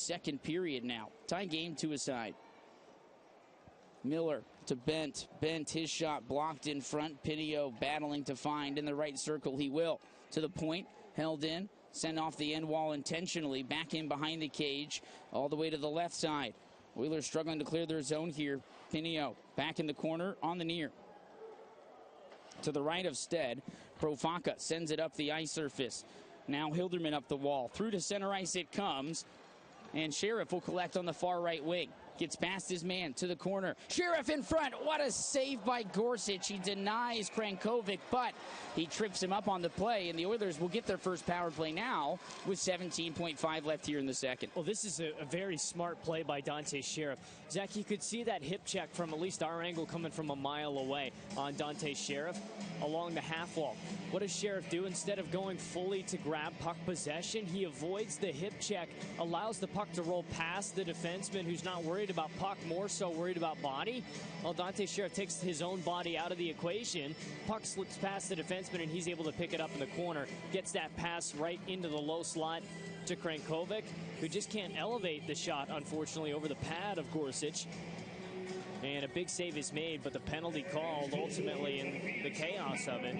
second period now. Tie game 2-aside. Miller to Bent. Bent, his shot blocked in front. Pinio battling to find in the right circle. He will. To the point, held in. Send off the end wall intentionally. Back in behind the cage. All the way to the left side. Oilers struggling to clear their zone here. Pinio back in the corner on the near. To the right of Stead. Profaka sends it up the ice surface. Now Hilderman up the wall. Through to center ice it comes. And Sheriff will collect on the far right wing. Gets past his man to the corner. Sheriff in front. What a save by Gorsuch. He denies Krankovic, but he trips him up on the play, and the Oilers will get their first power play now with 17.5 left here in the second. Well, this is a very smart play by Dante Sheriff. Zach, you could see that hip check from at least our angle coming from a mile away on Dante Sheriff along the half wall. What does Sheriff do? Instead of going fully to grab puck possession, he avoids the hip check, allows the puck to roll past the defenseman who's not worried about puck, more so worried about body. Well, Dante Sheriff takes his own body out of the equation. Puck slips past the defenseman, and he's able to pick it up in the corner. Gets that pass right into the low slot to Krankovic, who just can't elevate the shot, unfortunately, over the pad of Gorsuch. And a big save is made, but the penalty called ultimately in the chaos of it.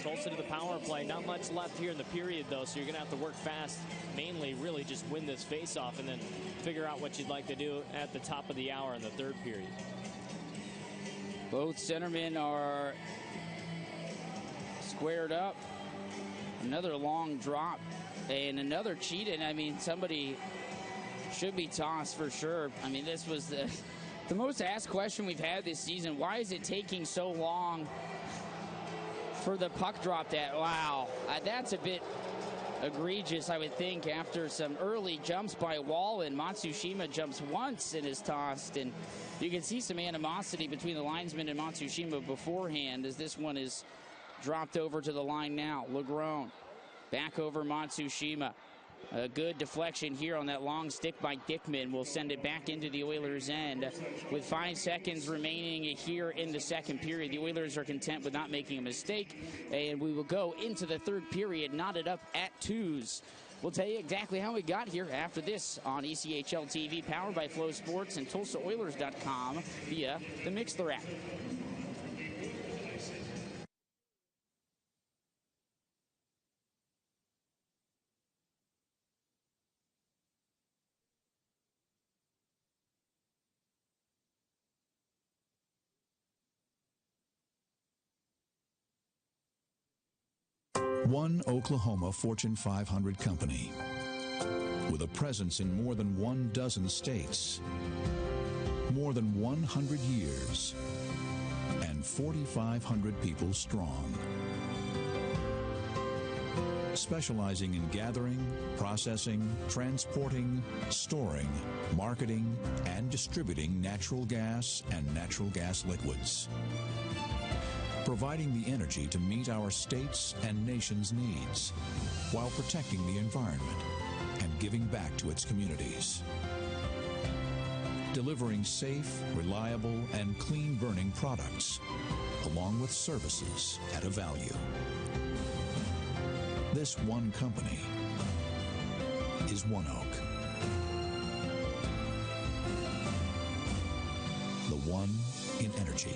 Tulsa to the power play. Not much left here in the period, though, so you're going to have to work fast. Mainly, really just win this face-off and then figure out what you'd like to do at the top of the hour in the third period. Both centermen are squared up. Another long drop and another cheating. I mean, somebody should be tossed for sure. I mean, this was the most asked question we've had this season. Why is it taking so long for the puck drop? Wow, that's a bit egregious, I would think, after some early jumps by Wallen. Matsushima jumps once and is tossed, and you can see some animosity between the linesman and Matsushima beforehand as this one is dropped over to the line now. Legrone back over Matsushima. A good deflection here on that long stick by Dickman. Will send it back into the Oilers' end. With 5 seconds remaining here in the second period, the Oilers are content with not making a mistake, and we will go into the third period knotted up at 2s. We'll tell you exactly how we got here after this on ECHL TV, powered by Flow Sports and TulsaOilers.com via the Mixler app. One Oklahoma Fortune 500 company with a presence in more than 12 states, more than 100 years, and 4,500 people strong. Specializing in gathering, processing, transporting, storing, marketing, and distributing natural gas and natural gas liquids. Providing the energy to meet our states' and nation's needs while protecting the environment and giving back to its communities. Delivering safe, reliable, and clean-burning products, along with services at a value. This one company is One Oak. The one in energy.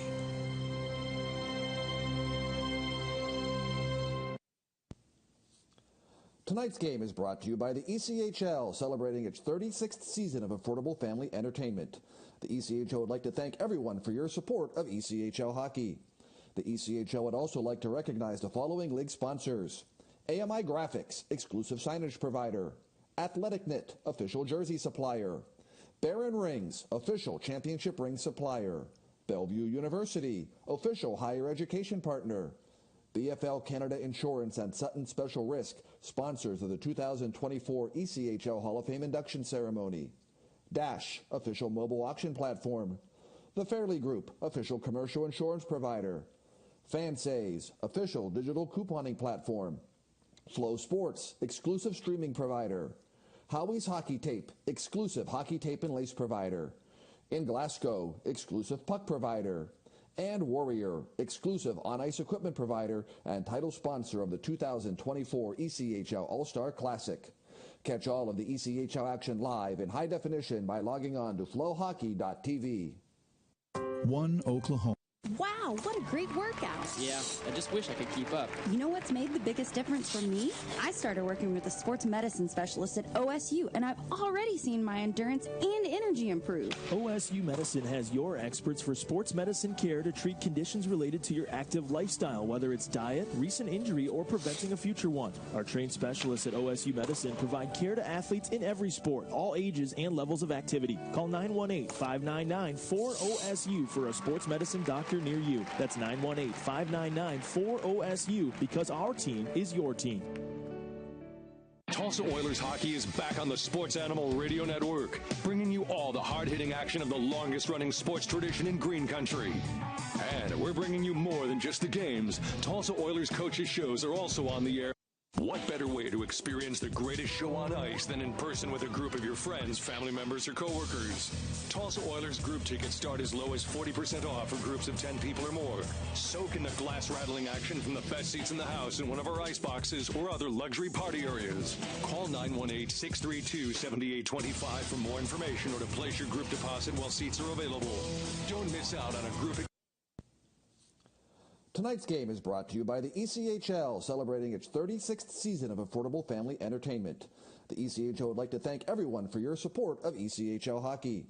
Tonight's game is brought to you by the ECHL, celebrating its 36th season of affordable family entertainment. The ECHL would like to thank everyone for your support of ECHL hockey. The ECHL would also like to recognize the following league sponsors: AMI Graphics, exclusive signage provider; Athletic Knit, official jersey supplier; Barron Rings, official championship ring supplier; Bellevue University, official higher education partner; BFL Canada Insurance and Sutton Special Risk, sponsors of the 2024 ECHL Hall of Fame induction ceremony; Dash, official mobile auction platform; The Fairley Group, official commercial insurance provider; Fansays, official digital couponing platform; Flow Sports, exclusive streaming provider; Howie's Hockey Tape, exclusive hockey tape and lace provider; In Glasgow, exclusive puck provider; and Warrior, exclusive on-ice equipment provider and title sponsor of the 2024 ECHL All-Star Classic. Catch all of the ECHL action live in high definition by logging on to FloHockey.tv. One Oklahoma. Wow, what a great workout. Yeah, I just wish I could keep up. You know what's made the biggest difference for me? I started working with a sports medicine specialist at OSU, and I've already seen my endurance and energy improve. OSU Medicine has your experts for sports medicine care to treat conditions related to your active lifestyle, whether it's diet, recent injury, or preventing a future one. Our trained specialists at OSU Medicine provide care to athletes in every sport, all ages and levels of activity. Call 918-599-4OSU for a sports medicine doctor near you. That's 918-599-4OSU, because our team is your team. Tulsa Oilers hockey is back on the Sports Animal Radio Network, bringing you all the hard-hitting action of the longest-running sports tradition in Green Country. And we're bringing you more than just the games. Tulsa Oilers coaches' shows are also on the air. What better way to experience the greatest show on ice than in person with a group of your friends, family members, or coworkers? Tulsa Oilers group tickets start as low as 40% off for groups of 10 people or more. Soak in the glass-rattling action from the best seats in the house in one of our ice boxes or other luxury party areas. Call 918-632-7825 for more information or to place your group deposit while seats are available. Don't miss out on a group. Tonight's game is brought to you by the ECHL, celebrating its 36th season of affordable family entertainment. The ECHL would like to thank everyone for your support of ECHL hockey.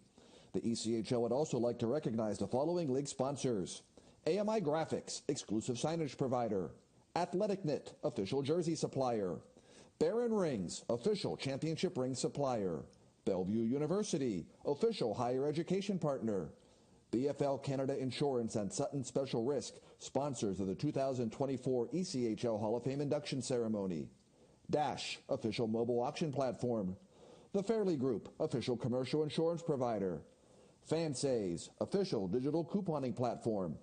The ECHL would also like to recognize the following league sponsors: AMI Graphics, exclusive signage provider; Athletic Knit, official jersey supplier; Barron Rings, official championship ring supplier; Bellevue University, official higher education partner; BFL Canada Insurance and Sutton Special Risk, sponsors of the 2024 ECHL Hall of Fame induction ceremony; Dash, official mobile auction platform; The Fairley Group, official commercial insurance provider; Fansays, official digital couponing platform;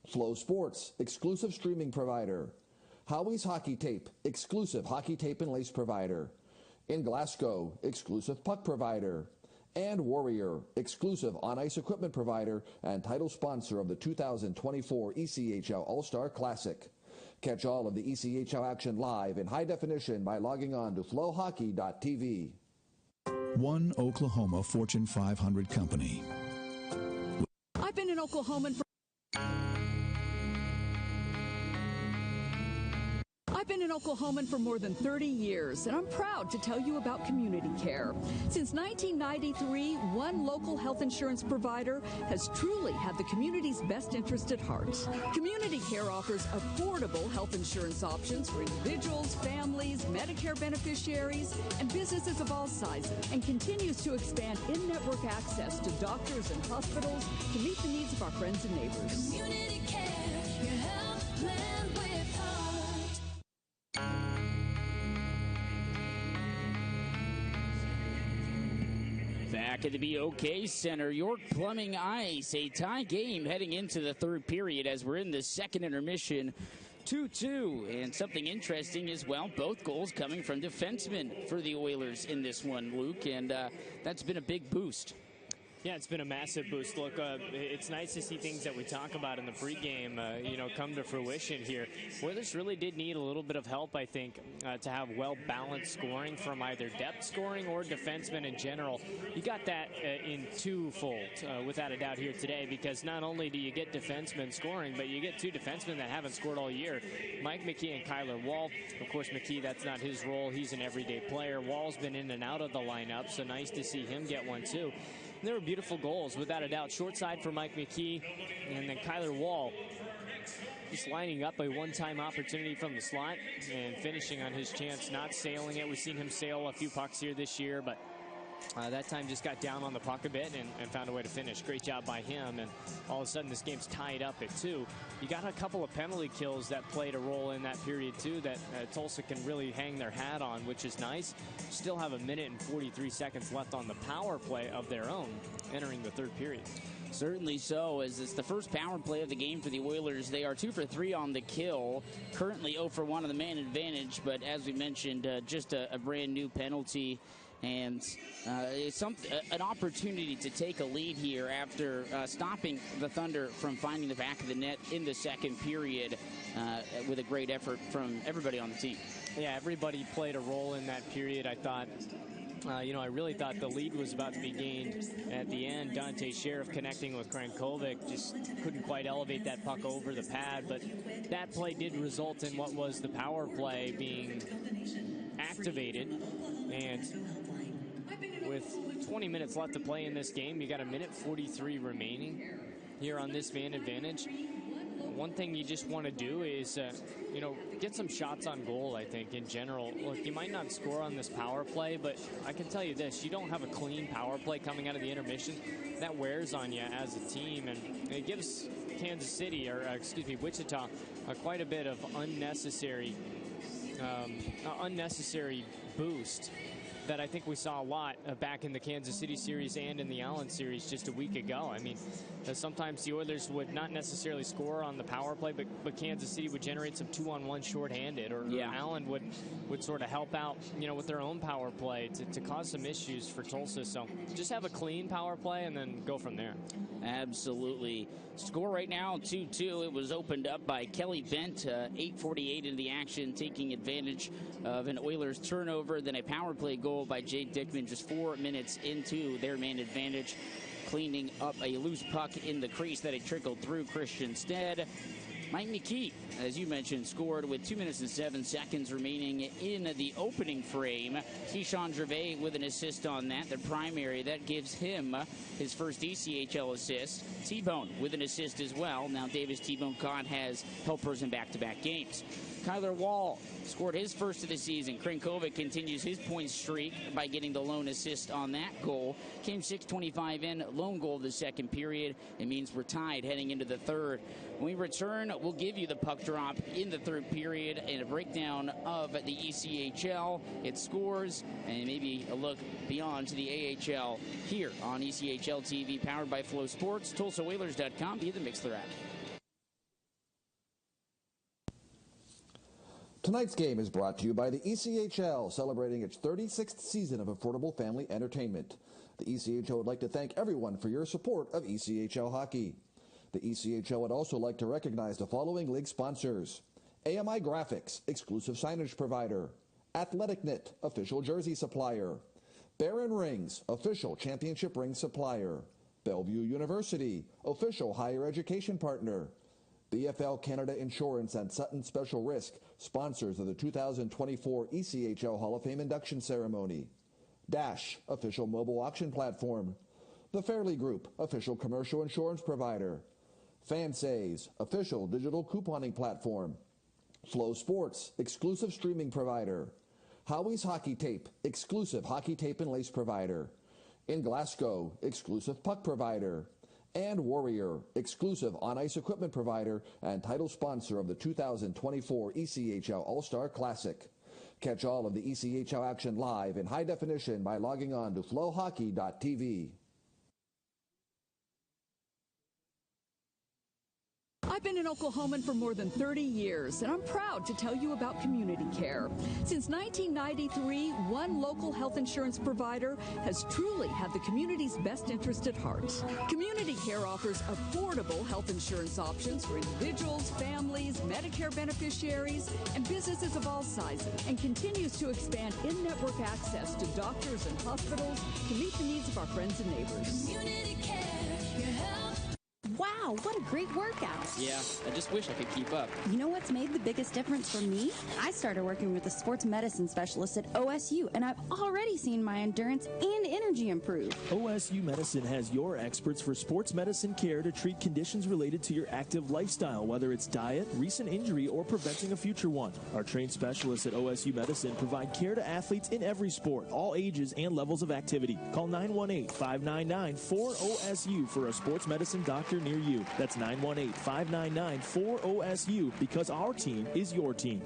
Flow Sports, exclusive streaming provider; Howie's Hockey Tape, exclusive hockey tape and lace provider; In Glasgow, exclusive puck provider; and Warrior, exclusive on-ice equipment provider and title sponsor of the 2024 ECHL All-Star Classic. Catch all of the ECHL action live in high definition by logging on to FloHockey.tv. One Oklahoma Fortune 500 company. I've been an Oklahoman for more than 30 years, and I'm proud to tell you about community care. Since 1993, one local health insurance provider has truly had the community's best interest at heart. Community care offers affordable health insurance options for individuals, families, Medicare beneficiaries, and businesses of all sizes, and continues to expand in-network access to doctors and hospitals to meet the needs of our friends and neighbors. Community care, your health plan with heart. Back at the BOK Center, York Plumbing Ice, a tie game heading into the third period as we're in the second intermission. 2-2, and something interesting as well, both goals coming from defensemen for the Oilers in this one, Luke, and that's been a big boost. Yeah, it's been a massive boost. Look, it's nice to see things that we talk about in the pregame, come to fruition here. Oilers really did need a little bit of help, I think, to have well-balanced scoring from either depth scoring or defensemen in general. You got that in twofold, without a doubt, here today, because not only do you get defensemen scoring, but you get two defensemen that haven't scored all year, Mike McKee and Kyler Wall. Of course, McKee, that's not his role. He's an everyday player. Wall's been in and out of the lineup, so nice to see him get one, too. There were beautiful goals, without a doubt. Short side for Mike McKee, and then Kyler Wall just lining up a one-time opportunity from the slot and finishing on his chance, not sailing it. We've seen him sail a few pucks here this year, but that time just got down on the puck a bit and found a way to finish. Great job by him, and all of a sudden this game's tied up at 2. You got a couple of penalty kills that played a role in that period too that Tulsa can really hang their hat on, which is nice. Still have 1 minute and 43 seconds left on the power play of their own entering the third period. Certainly so, as it's the first power play of the game for the Oilers. They are 2 for 3 on the kill, currently 0 for 1 on the man advantage, but as we mentioned, just a brand new penalty. And it's an opportunity to take a lead here after stopping the Thunder from finding the back of the net in the second period with a great effort from everybody on the team. Yeah, everybody played a role in that period. I thought, I really thought the lead was about to be gained at the end. Dante Sheriff connecting with Krankovic just couldn't quite elevate that puck over the pad, but that play did result in what was the power play being activated. And with 20 minutes left to play in this game, you got 1:43 remaining here on this man advantage. One thing you just want to do is, get some shots on goal, I think, in general. Look, you might not score on this power play, but I can tell you this, you don't have a clean power play coming out of the intermission. That wears on you as a team, and it gives Wichita, quite a bit of unnecessary boost that I think we saw a lot back in the Kansas City series and in the Allen series just a week ago. I mean, sometimes the Oilers would not necessarily score on the power play, but Kansas City would generate some 2-on-1 shorthanded, or Allen would sort of help out, with their own power play to cause some issues for Tulsa. So just have a clean power play and then go from there. Absolutely. Score right now, 2-2. It was opened up by Kelly Bent, 8:48 into the action, taking advantage of an Oilers turnover, then a power play goal by Jake Dickman just 4 minutes into their man advantage, cleaning up a loose puck in the crease that had trickled through Christian Stead. Mike McKee, as you mentioned, scored with 2 minutes and 7 seconds remaining in the opening frame. Keyshawn Gervais with an assist on that, the primary. That gives him his first ECHL assist. T-Bone with an assist as well. Now Davis T-Bone Cott has helpers in back-to-back games. Kyler Wall scored his first of the season. Krankovic continues his point streak by getting the lone assist on that goal. Came 6:25 in, lone goal of the second period. It means we're tied heading into the third. When we return, we'll give you the puck drop in the third period and a breakdown of the ECHL, its scores, and maybe a look beyond to the AHL here on ECHL TV, powered by Flow Sports, TulsaOilers.com, via the Mixler app. Tonight's game is brought to you by the ECHL, celebrating its 36th season of affordable family entertainment. The ECHL would like to thank everyone for your support of ECHL hockey. The ECHL would also like to recognize the following league sponsors: AMI Graphics, exclusive signage provider; Athletic Knit, official jersey supplier; Barron Rings, official championship ring supplier; Bellevue University, official higher education partner; BFL Canada Insurance and Sutton Special Risk, sponsors of the 2024 ECHL Hall of Fame induction ceremony; Dash, official mobile auction platform; The Fairley Group, official commercial insurance provider; Fansays, official digital couponing platform; Flow Sports, exclusive streaming provider; Howie's Hockey Tape, exclusive hockey tape and lace provider; In Glasgow, exclusive puck provider; and Warrior, exclusive on-ice equipment provider and title sponsor of the 2024 ECHL All-Star Classic. Catch all of the ECHL action live in high definition by logging on to FloHockey.tv. I've been an Oklahoman for more than 30 years, and I'm proud to tell you about community care. Since 1993, one local health insurance provider has truly had the community's best interest at heart. Community care offers affordable health insurance options for individuals, families, Medicare beneficiaries, and businesses of all sizes, and continues to expand in-network access to doctors and hospitals to meet the needs of our friends and neighbors. Community care, your health. Wow, what a great workout. Yeah, I just wish I could keep up. You know what's made the biggest difference for me? I started working with a sports medicine specialist at OSU, and I've already seen my endurance and energy improve. OSU Medicine has your experts for sports medicine care to treat conditions related to your active lifestyle, whether it's diet, recent injury, or preventing a future one. Our trained specialists at OSU Medicine provide care to athletes in every sport, all ages and levels of activity. Call 918-599-4OSU for a sports medicine doctor near you. That's 918-599-4OSU, because our team is your team.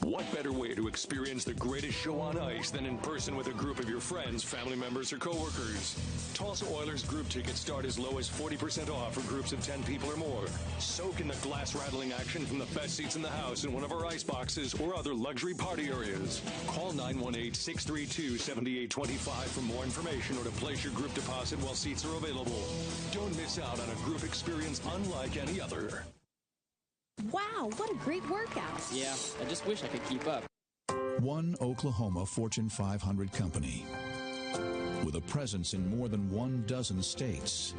What better way to experience the greatest show on ice than in person with a group of your friends, family members, or coworkers? Tulsa Oilers group tickets start as low as 40% off for groups of 10 people or more. Soak in the glass-rattling action from the best seats in the house in one of our ice boxes or other luxury party areas. Call 918-632-7825 for more information or to place your group deposit while seats are available. Don't miss out on a group experience unlike any other. Wow, what a great workout. Yeah, I just wish I could keep up. One Oklahoma Fortune 500 company with a presence in more than 12 states,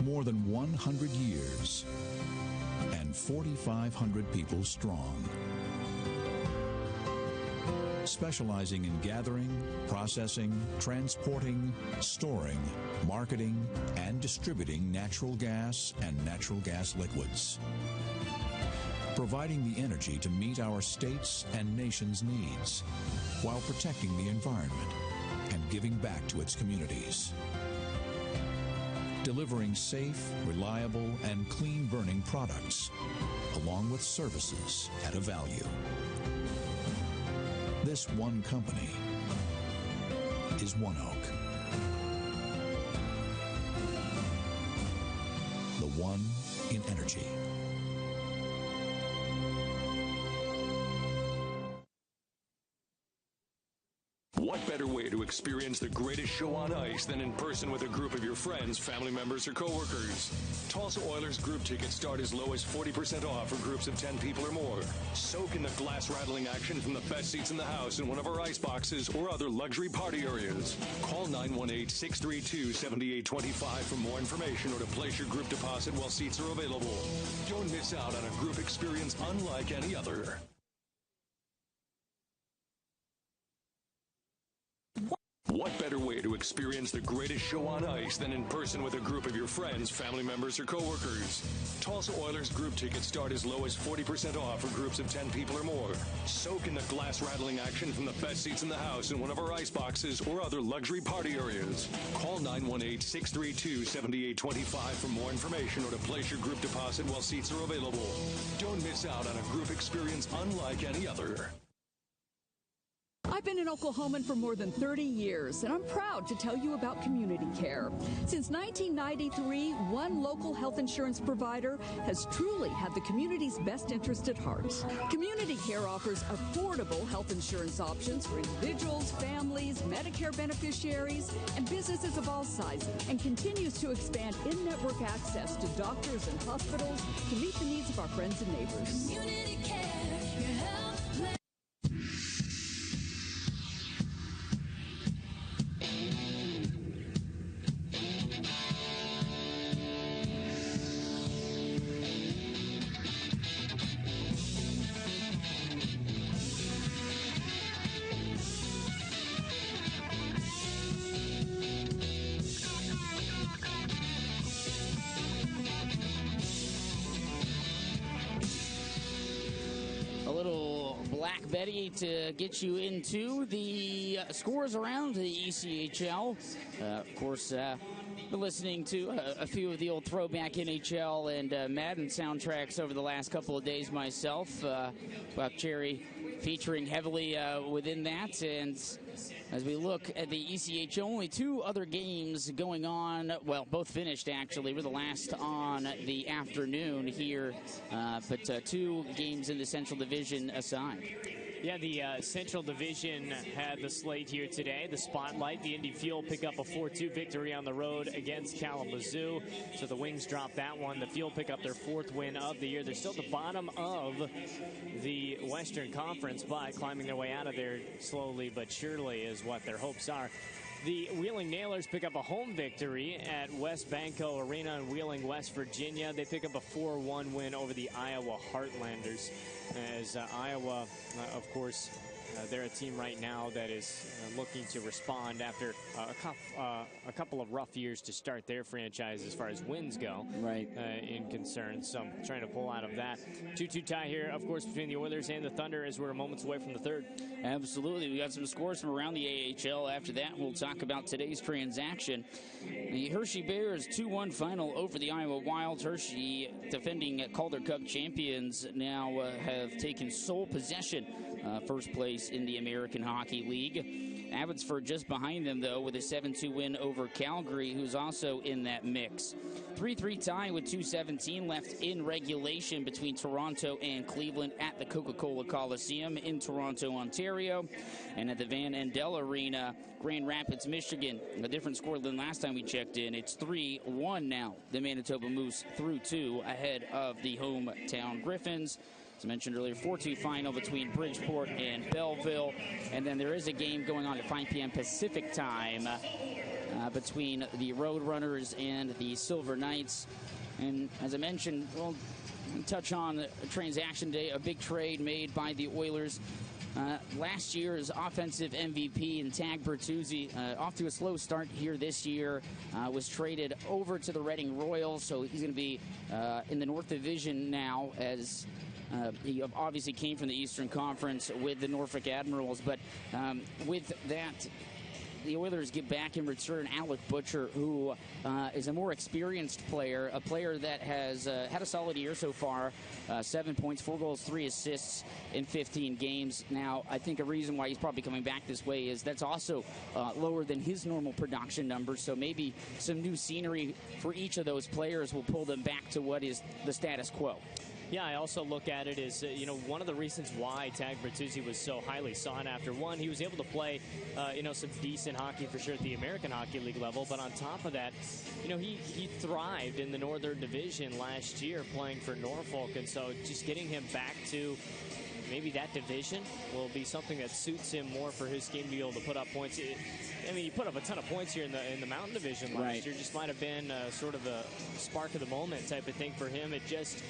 more than 100 years, and 4,500 people strong. Specializing in gathering, processing, transporting, storing, marketing, and distributing natural gas and natural gas liquids. Providing the energy to meet our states' and nation's needs while protecting the environment and giving back to its communities. Delivering safe, reliable, and clean-burning products, along with services at a value. This one company is ONEOK. The one in energy. What better way to experience the greatest show on ice than in person with a group of your friends, family members, or coworkers? Tulsa Oilers group tickets start as low as 40% off for groups of 10 people or more. Soak in the glass-rattling action from the best seats in the house in one of our ice boxes or other luxury party areas. Call 918-632-7825 for more information or to place your group deposit while seats are available. Don't miss out on a group experience unlike any other. What better way to experience the greatest show on ice than in person with a group of your friends, family members, or coworkers? Tulsa Oilers group tickets start as low as 40% off for groups of 10 people or more. Soak in the glass-rattling action from the best seats in the house in one of our ice boxes or other luxury party areas. Call 918-632-7825 for more information or to place your group deposit while seats are available. Don't miss out on a group experience unlike any other. I've been an Oklahoman for more than 30 years, and I'm proud to tell you about community care. Since 1993, one local health insurance provider has truly had the community's best interest at heart. Community care offers affordable health insurance options for individuals, families, Medicare beneficiaries, and businesses of all sizes, and continues to expand in-network access to doctors and hospitals to meet the needs of our friends and neighbors. Community care, your health plan. Black Betty to get you into the scores around the ECHL. Of course, been listening to a few of the old throwback NHL and Madden soundtracks over the last couple of days myself. Buck Cherry featuring heavily within that. And as we look at the ECHL, only two other games going on. Well, both finished, actually. We're the last on the afternoon here. But two games in the Central Division aside. Yeah, the Central Division had the slate here today. The spotlight, the Indy Fuel pick up a 4-2 victory on the road against Kalamazoo. So the Wings drop that one. The Fuel pick up their fourth win of the year. They're still at the bottom of the Western Conference, but climbing their way out of there slowly but surely is what their hopes are. The Wheeling Nailers pick up a home victory at West Banco Arena in Wheeling, West Virginia. They pick up a 4-1 win over the Iowa Heartlanders. As Iowa, of course, they're a team right now that is looking to respond after a couple of rough years to start their franchise as far as wins go. Right. In concern, so trying to pull out of that. 2-2 tie here, of course, between the Oilers and the Thunder as we're moments away from the third. Absolutely. We got some scores from around the AHL. After that, we'll talk about today's transaction. The Hershey Bears 2-1 final over the Iowa Wild. Hershey, defending Calder Cup champions, now have taken sole possession, first place in the American Hockey League. Abbotsford just behind them, though, with a 7-2 win over Calgary, who's also in that mix. 3-3 tie with 2:17 left in regulation between Toronto and Cleveland at the Coca-Cola Coliseum in Toronto, Ontario. And at the Van Andel Arena, Grand Rapids, Michigan, a different score than last time we checked in. It's 3-1 now. The Manitoba Moose through two ahead of the hometown Griffins. As I mentioned earlier, 4-2 final between Bridgeport and Belleville. And then there is a game going on at 5 p.m. Pacific time between the Roadrunners and the Silver Knights. And as I mentioned, we'll touch on a transaction today, a big trade made by the Oilers. Last year's offensive MVP and Tag Bertuzzi, off to a slow start here this year, was traded over to the Reading Royals, so he's going to be in the North Division now, as he obviously came from the Eastern Conference with the Norfolk Admirals. But with that, the Oilers get back in return Alec Butcher, who is a more experienced player, a player that has had a solid year so far. 7 points, 4 goals, 3 assists in 15 games. Now, I think a reason why he's probably coming back this way is that's also lower than his normal production numbers. So maybe some new scenery for each of those players will pull them back to what is the status quo. Yeah, I also look at it as, one of the reasons why Tag Bertuzzi was so highly sought after. One, he was able to play, some decent hockey for sure at the American Hockey League level. But on top of that, he thrived in the Northern Division last year playing for Norfolk. And so just getting him back to maybe that division will be something that suits him more for his game to be able to put up points. He put up a ton of points here in the Mountain Division last year. Just might have been sort of a spark of the moment type of thing for him. It just...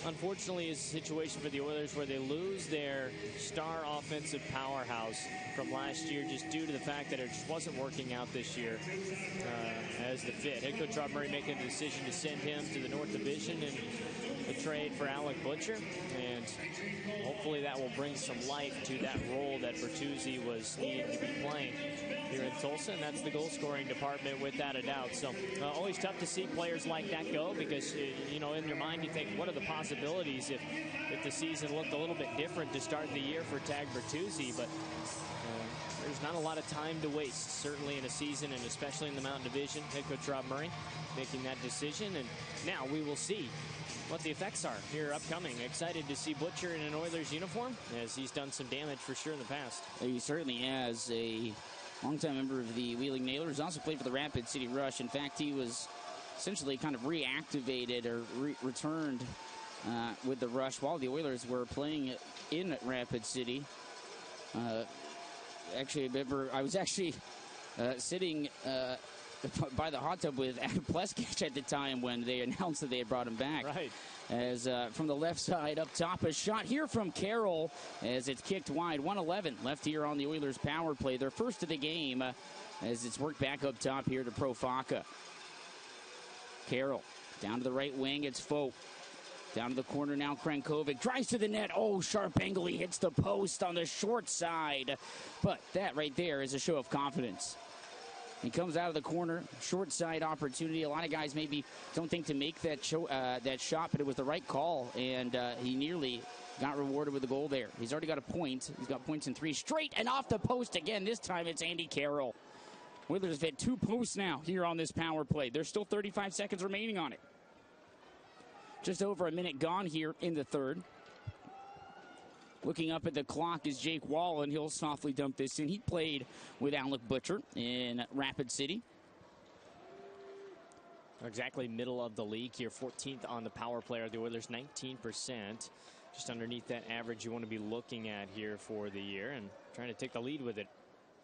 unfortunately, is a situation for the Oilers where they lose their star offensive powerhouse from last year just due to the fact that it just wasn't working out this year as the fit. Head coach Rob Murray making a decision to send him to the North Division in a trade for Alec Butcher, and hopefully that will bring some life to that role that Bertuzzi was needing to be playing here in Tulsa, and that's the goal-scoring department without a doubt. So always tough to see players like that go because, in your mind you think, what are the possibilities if the season looked a little bit different to start the year for Tag Bertuzzi, but there's not a lot of time to waste, certainly in a season, and especially in the Mountain Division. Head coach Rob Murray making that decision, and now we will see what the effects are here upcoming. Excited to see Butcher in an Oilers uniform, as he's done some damage for sure in the past. He certainly has. A longtime member of the Wheeling Nailers, also played for the Rapid City Rush. In fact, he was essentially kind of reactivated or returned with the Rush while the Oilers were playing in Rapid City. Actually, I was actually sitting by the hot tub with Adam Pleskich at the time when they announced that they had brought him back. Right. As from the left side up top, a shot here from Carroll as it's kicked wide. 1:11 left here on the Oilers power play. Their first of the game as it's worked back up top here to Profaka. Carroll down to the right wing. It's Foe. Down to the corner now, Krankovic drives to the net. Oh, sharp angle. He hits the post on the short side. But that right there is a show of confidence. He comes out of the corner, short side opportunity. A lot of guys maybe don't think to make that shot, but it was the right call, and he nearly got rewarded with the goal there. He's already got a point. He's got points in 3 straight, and off the post again. This time it's Andy Carroll. Oilers have hit 2 posts now here on this power play. There's still 35 seconds remaining on it. Just over a minute gone here in the third. Looking up at the clock is Jake Wall, and he'll softly dump this in. He played with Alec Butcher in Rapid City. Exactly middle of the league here, 14th on the power play. The Oilers 19%, just underneath that average you want to be looking at here for the year, and trying to take the lead with it.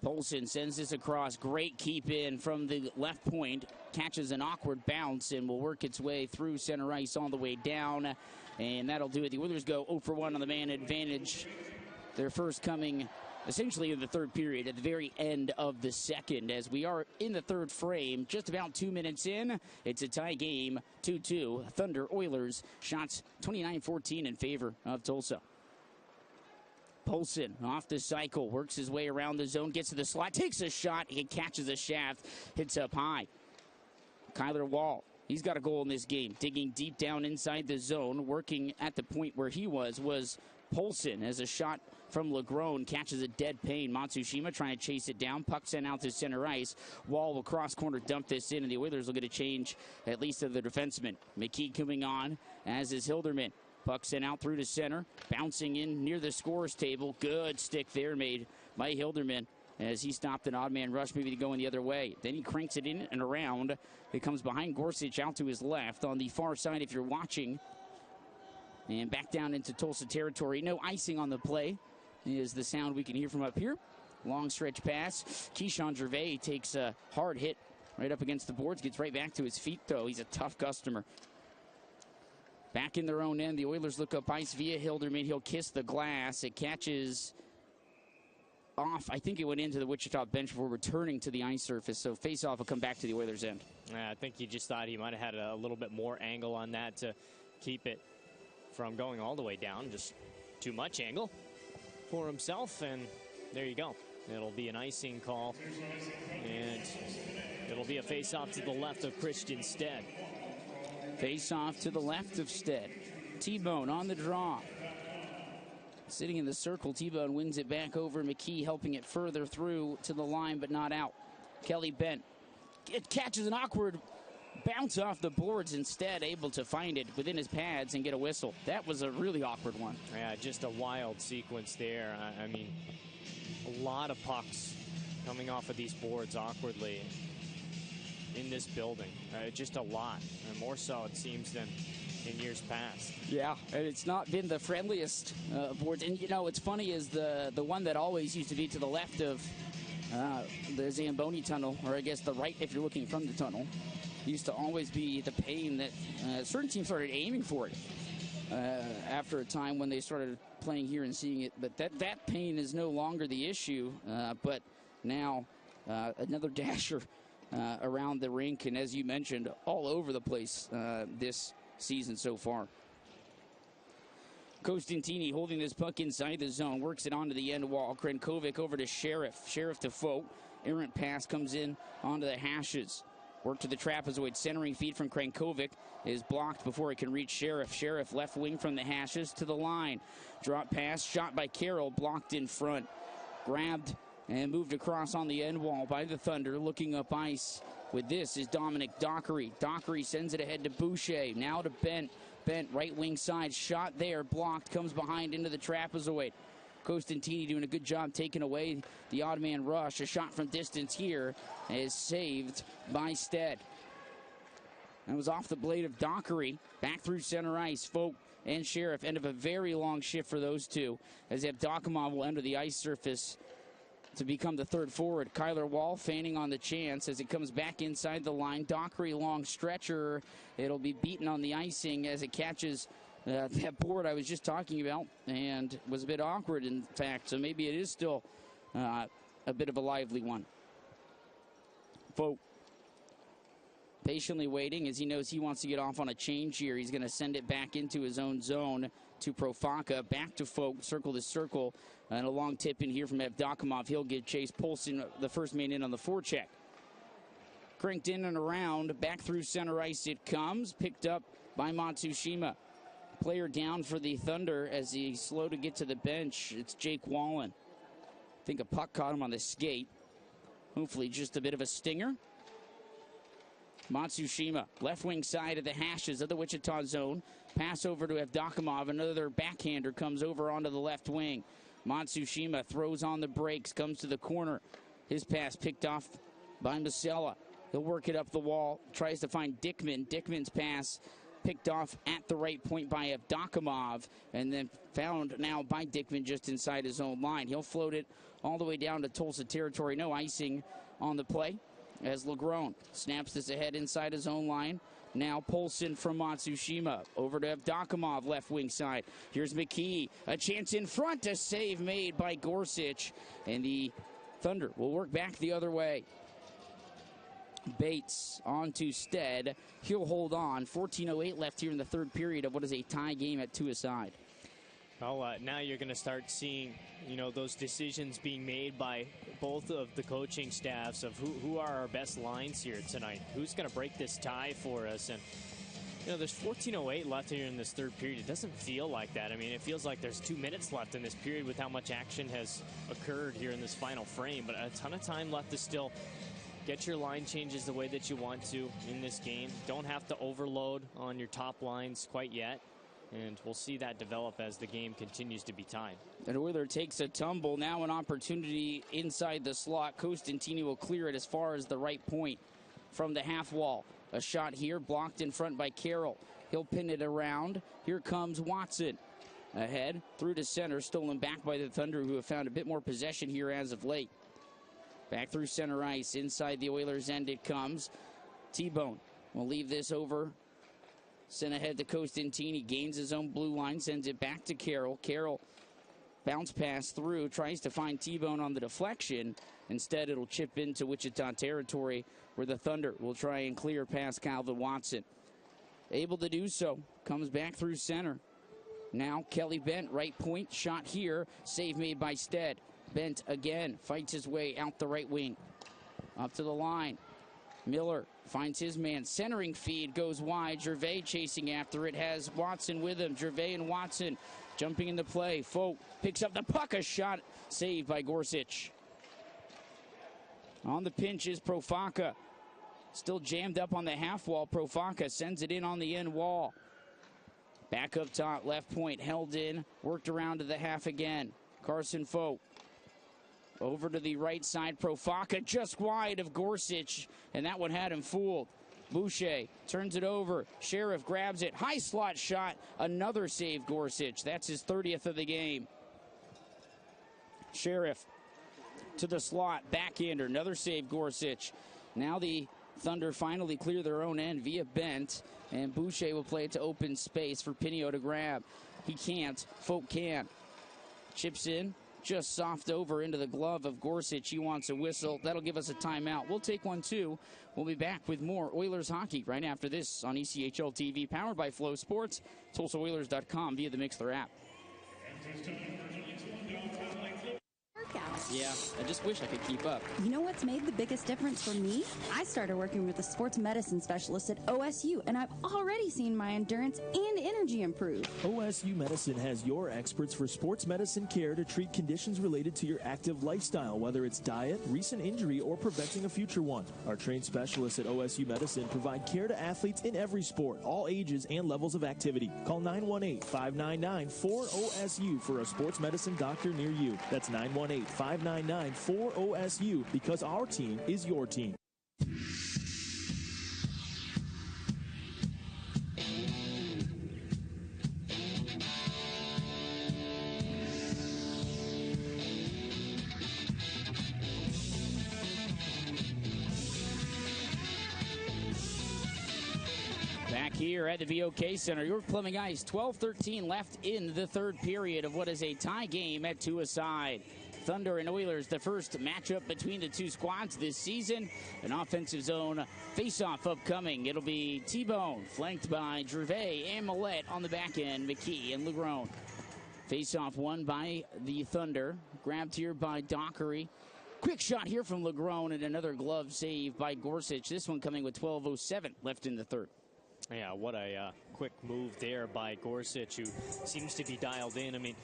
Polson sends this across. Great keep in from the left point. Catches an awkward bounce and will work its way through center ice all the way down. And that'll do it. The Oilers go 0 for 1 on the man advantage. Their first coming essentially in the third period at the very end of the second. As we are in the third frame, just about 2 minutes in. It's a tie game, 2-2. Thunder Oilers shots 29-14 in favor of Tulsa. Polson off the cycle, works his way around the zone, gets to the slot, takes a shot, he catches a shaft, hits up high. Kyler Wall, he's got a goal in this game, digging deep down inside the zone, working at the point where he was Polson as a shot from Legrone catches a dead pain. Matsushima trying to chase it down. Puck sent out to center ice. Wall will cross corner, dump this in, and the Oilers will get a change, at least of the defenseman. McKee coming on, as is Hilderman. Puck sent out through to center, bouncing in near the scorer's table. Good stick there made by Hilderman as he stopped an odd man rush, maybe to go in the other way. Then he cranks it in and around. It comes behind Gorsuch out to his left on the far side if you're watching. And back down into Tulsa territory. No icing on the play is the sound we can hear from up here. Long stretch pass. Keyshawn Gervais takes a hard hit right up against the boards. Gets right back to his feet, though. He's a tough customer. Back in their own end, the Oilers look up ice via Hilderman. He'll kiss the glass. It catches off. I think it went into the Wichita bench before returning to the ice surface. So face-off will come back to the Oilers' end. I think he just thought he might have had a little bit more angle on that to keep it from going all the way down. Just too much angle for himself, and there you go. It'll be an icing call, and it'll be a face-off to the left of Christian Stead. Face-off to the left of Stead. T-Bone on the draw. Sitting in the circle, T-Bone wins it back over McKee, helping it further through to the line, but not out. Kelly Bent. It catches an awkward bounce off the boards, instead able to find it within his pads and get a whistle. That was a really awkward one. Yeah, just a wild sequence there. I mean, a lot of pucks coming off of these boards awkwardly in this building. Just a lot. And more so, it seems, than in years past. Yeah, and it's not been the friendliest boards. And, you know, what's funny is the one that always used to be to the left of the Zamboni tunnel, or I guess the right if you're looking from the tunnel, used to always be the pain that certain teams started aiming for it after a time when they started playing here and seeing it. But that pain is no longer the issue. But now another dasher around the rink, and as you mentioned, all over the place this season so far. Costantini holding this puck inside the zone, works it onto the end wall. Krenkovic over to Sheriff. Sheriff to Fote. Errant pass comes in onto the hashes. Work to the trapezoid. Centering feed from Krenkovic is blocked before it can reach Sheriff. Sheriff left wing from the hashes to the line. Drop pass, shot by Carroll, blocked in front. Grabbed and moved across on the end wall by the Thunder. Looking up ice with this is Dominic Dockery. Dockery sends it ahead to Boucher. Now to Bent. Bent, right wing side, shot there, blocked, comes behind into the trapezoid. Costantini doing a good job taking away the odd man rush. A shot from distance here is saved by Stead. That was off the blade of Dockery. Back through center ice. Folk and Sheriff, end of a very long shift for those two, as Evdokimov will enter the ice surface to become the third forward. Kyler Wall feigning on the chance as it comes back inside the line. Dockery long stretcher. It'll be beaten on the icing as it catches that board I was just talking about, and was a bit awkward, in fact. So maybe it is still a bit of a lively one. Folk patiently waiting as he knows he wants to get off on a change here. He's going to send it back into his own zone to Profaka. Back to Folk, circle to circle. And a long tip in here from Evdokimov. He'll give Chase Polson the first man in on the forecheck. Cranked in and around. Back through center ice it comes. Picked up by Matsushima. Player down for the Thunder as he's slow to get to the bench. It's Jake Wallen. I think a puck caught him on the skate. Hopefully just a bit of a stinger. Matsushima, left wing side of the hashes of the Wichita zone. Pass over to Evdokimov. Another backhander comes over onto the left wing. Matsushima throws on the brakes, comes to the corner. His pass picked off by Masella. He'll work it up the wall, tries to find Dickman. Dickman's pass picked off at the right point by Evdokimov, and then found now by Dickman just inside his own line. He'll float it all the way down to Tulsa territory. No icing on the play as Legrone snaps this ahead inside his own line. Now Polson from Matsushima. Over to Evdokimov, left wing side. Here's McKee. A chance in front. A save made by Gorsuch. And the Thunder will work back the other way. Bates on to Stead. He'll hold on. 14:08 left here in the third period of what is a tie game at 2-aside. Well, now you're going to start seeing, those decisions being made by both of the coaching staffs of who are our best lines here tonight. Who's going to break this tie for us? And, there's 14:08 left here in this third period. It doesn't feel like that. I mean, it feels like there's 2 minutes left in this period with how much action has occurred here in this final frame. But a ton of time left to still get your line changes the way that you want to in this game. Don't have to overload on your top lines quite yet. And we'll see that develop as the game continues to be tied. And Oiler takes a tumble. Now an opportunity inside the slot. Costantini will clear it as far as the right point from the half wall. A shot here blocked in front by Carroll. He'll pin it around. Here comes Watson. Ahead, through to center, stolen back by the Thunder, who have found a bit more possession here as of late. Back through center ice, inside the Oilers' end it comes. T-Bone will leave this over. Sent ahead to Costantini, gains his own blue line, sends it back to Carroll. Carroll bounce pass through, tries to find T-Bone on the deflection. Instead, it'll chip into Wichita territory, where the Thunder will try and clear past Calvin Watson. Able to do so, comes back through center. Now Kelly Bent, right point, shot here, save made by Stead. Bent again, fights his way out the right wing. Up to the line. Miller finds his man, centering feed, goes wide. Gervais chasing after it, has Watson with him. Gervais and Watson jumping into play. Folk picks up the puck, a shot saved by Gorsuch. On the pinch is Profaka. Still jammed up on the half wall. Profaka sends it in on the end wall. Back up top, left point, held in, worked around to the half again. Carson Folk. Over to the right side, Profaka just wide of Gorsuch, and that one had him fooled. Boucher turns it over. Sheriff grabs it. High slot shot. Another save, Gorsuch. That's his 30th of the game. Sheriff to the slot. Backhander. Another save, Gorsuch. Now the Thunder finally clear their own end via Bent, and Boucher will play it to open space for Pinio to grab. He can't. Folk can. Chips in. Just soft over into the glove of Gorsuch. He wants a whistle. That'll give us a timeout. We'll take one, too. We'll be back with more Oilers hockey right after this on ECHL TV, powered by Flow Sports, TulsaOilers.com via the Mixler app. Yeah, I just wish I could keep up. You know what's made the biggest difference for me? I started working with a sports medicine specialist at OSU, and I've already seen my endurance and energy improve. OSU Medicine has your experts for sports medicine care to treat conditions related to your active lifestyle, whether it's diet, recent injury, or preventing a future one. Our trained specialists at OSU Medicine provide care to athletes in every sport, all ages and levels of activity. Call 918-599-4OSU for a sports medicine doctor near you. That's 918-599-4OSU, because our team is your team. Back here at the BOK Center, York Plumbing Ice, 12-13 left in the third period of what is a tie game at 2-aside. Thunder and Oilers, the first matchup between the two squads this season. An offensive zone face-off upcoming. It'll be T-Bone, flanked by Gervais and Millette on the back end, McKee and Legrone. Face-off won by the Thunder, grabbed here by Dockery. Quick shot here from Legrone, and another glove save by Gorsuch. This one coming with 12:07 left in the third. Yeah, what a quick move there by Gorsuch, who seems to be dialed in. I mean,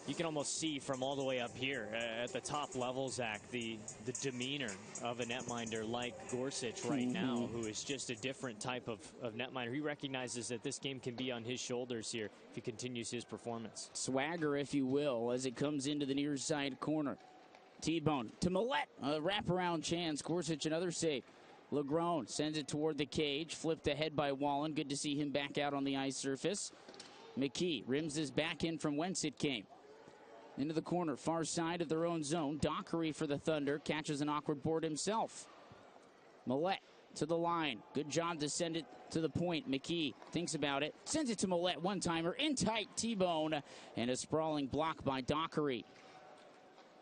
you can almost see from all the way up here at the top level, Zach, the demeanor of a netminder like Gorsuch right now, who is just a different type of netminder. He recognizes that this game can be on his shoulders here if he continues his performance. Swagger, if you will, as it comes into the near side corner. T-Bone to Millette. A wraparound chance. Gorsuch, another save. Legrone sends it toward the cage. Flipped ahead by Wallen. Good to see him back out on the ice surface. McKee rims this back in from whence it came. Into the corner, far side of their own zone. Dockery for the Thunder. Catches an awkward board himself. Millette to the line. Good job to send it to the point. McKee thinks about it. Sends it to Millette. One-timer in tight. T-Bone. And a sprawling block by Dockery.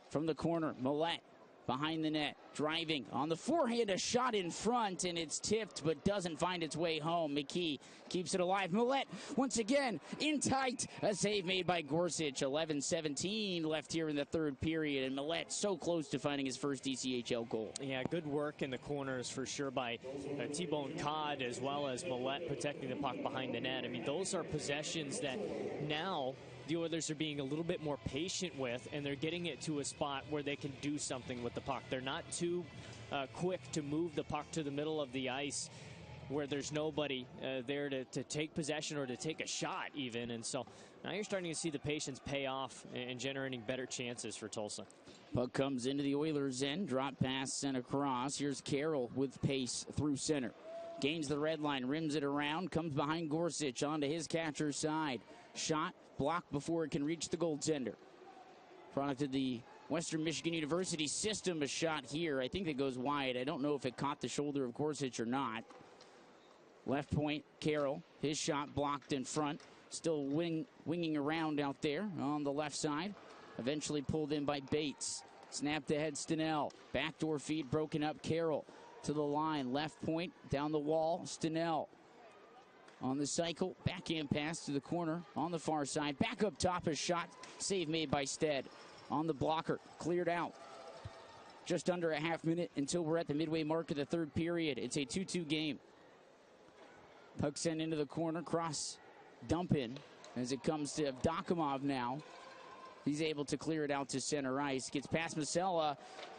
From the corner, Millette behind the net, driving on the forehand, a shot in front, and it's tipped but doesn't find its way home. McKee keeps it alive. Millette once again in tight, a save made by Gorsuch. 11:17 left here in the third period, and Millette so close to finding his first ECHL goal. Yeah, good work in the corners for sure by T-Bone Codd, as well as Millette protecting the puck behind the net. I mean, those are possessions that now the Oilers are being a little bit more patient with, and they're getting it to a spot where they can do something with the puck. They're not too quick to move the puck to the middle of the ice where there's nobody there to take possession or to take a shot even. And so now you're starting to see the patience pay off and generating better chances for Tulsa. Puck comes into the Oilers' end. Drop pass sent across. Here's Carroll with pace through center. Gains the red line, rims it around, comes behind Gorsuch onto his catcher's side. Shot blocked before it can reach the goaltender. Product of the Western Michigan University system, a shot here. I think it goes wide. I don't know if it caught the shoulder of Gorsuch or not. Left point, Carroll. His shot blocked in front. Still winging around out there on the left side. Eventually pulled in by Bates. Snapped ahead, Stenell. Backdoor feed broken up, Carroll. To the line, left point, down the wall, Stenell. On the cycle, backhand pass to the corner on the far side. Back up top, a shot, save made by Stead. On the blocker, cleared out. Just under a half minute until we're at the midway mark of the third period. It's a 2-2 game. Puck sent into the corner, cross dump in as it comes to Evdokimov now. He's able to clear it out to center ice. Gets past Masella.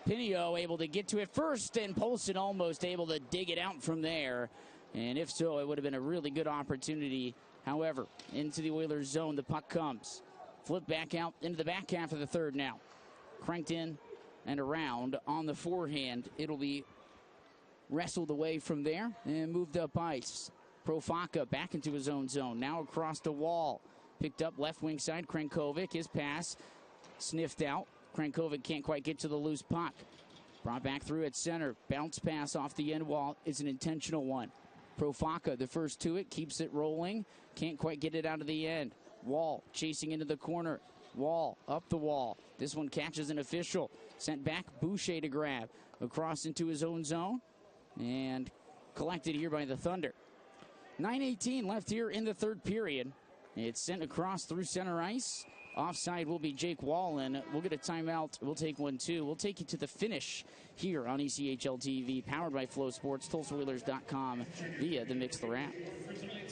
Pinio able to get to it first, and Polson almost able to dig it out from there. And if so, it would have been a really good opportunity. However, into the Oilers zone, the puck comes. Flip back out into the back half of the third now. Cranked in and around on the forehand. It'll be wrestled away from there and moved up ice. Profaka back into his own zone. Now across the wall. Picked up left wing side, Krankovic. His pass sniffed out. Krankovic can't quite get to the loose puck. Brought back through at center. Bounce pass off the end wall is an intentional one. Profaka, the first to it, keeps it rolling. Can't quite get it out of the end. Wall chasing into the corner. Wall up the wall. This one catches an official. Sent back, Boucher to grab. Across into his own zone. And collected here by the Thunder. 9:18 left here in the third period. It's sent across through center ice. Offside will be Jake Wallen. We'll get a timeout. We'll take one, too. We'll take you to the finish here on ECHL TV, powered by Flow Sports, TulsaOilers.com, via the Mixler app.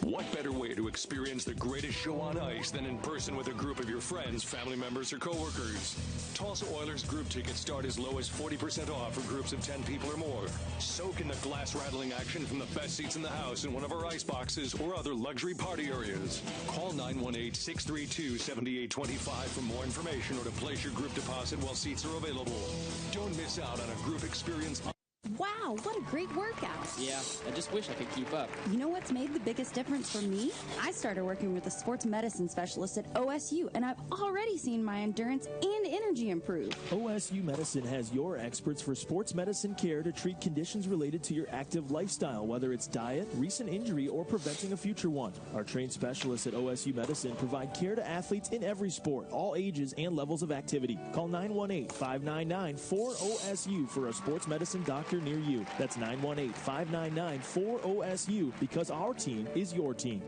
What better way to experience the greatest show on ice than in person with a group of your friends, family members, or coworkers? Tulsa Oilers group tickets start as low as 40% off for groups of 10 people or more. Soak in the glass-rattling action from the best seats in the house in one of our ice boxes or other luxury party areas. Call 918-632-7825 for more information or to place your group deposit while seats are available. Don't miss out on a group experience. Wow, what a great workout. Yeah, I just wish I could keep up. You know what's made the biggest difference for me? I started working with a sports medicine specialist at OSU, and I've already seen my endurance and energy improve. OSU Medicine has your experts for sports medicine care to treat conditions related to your active lifestyle, whether it's diet, recent injury, or preventing a future one. Our trained specialists at OSU Medicine provide care to athletes in every sport, all ages and levels of activity. Call 918-599-4OSU for a sports medicine doctor near you. That's 918-599-4OSU, because our team is your team.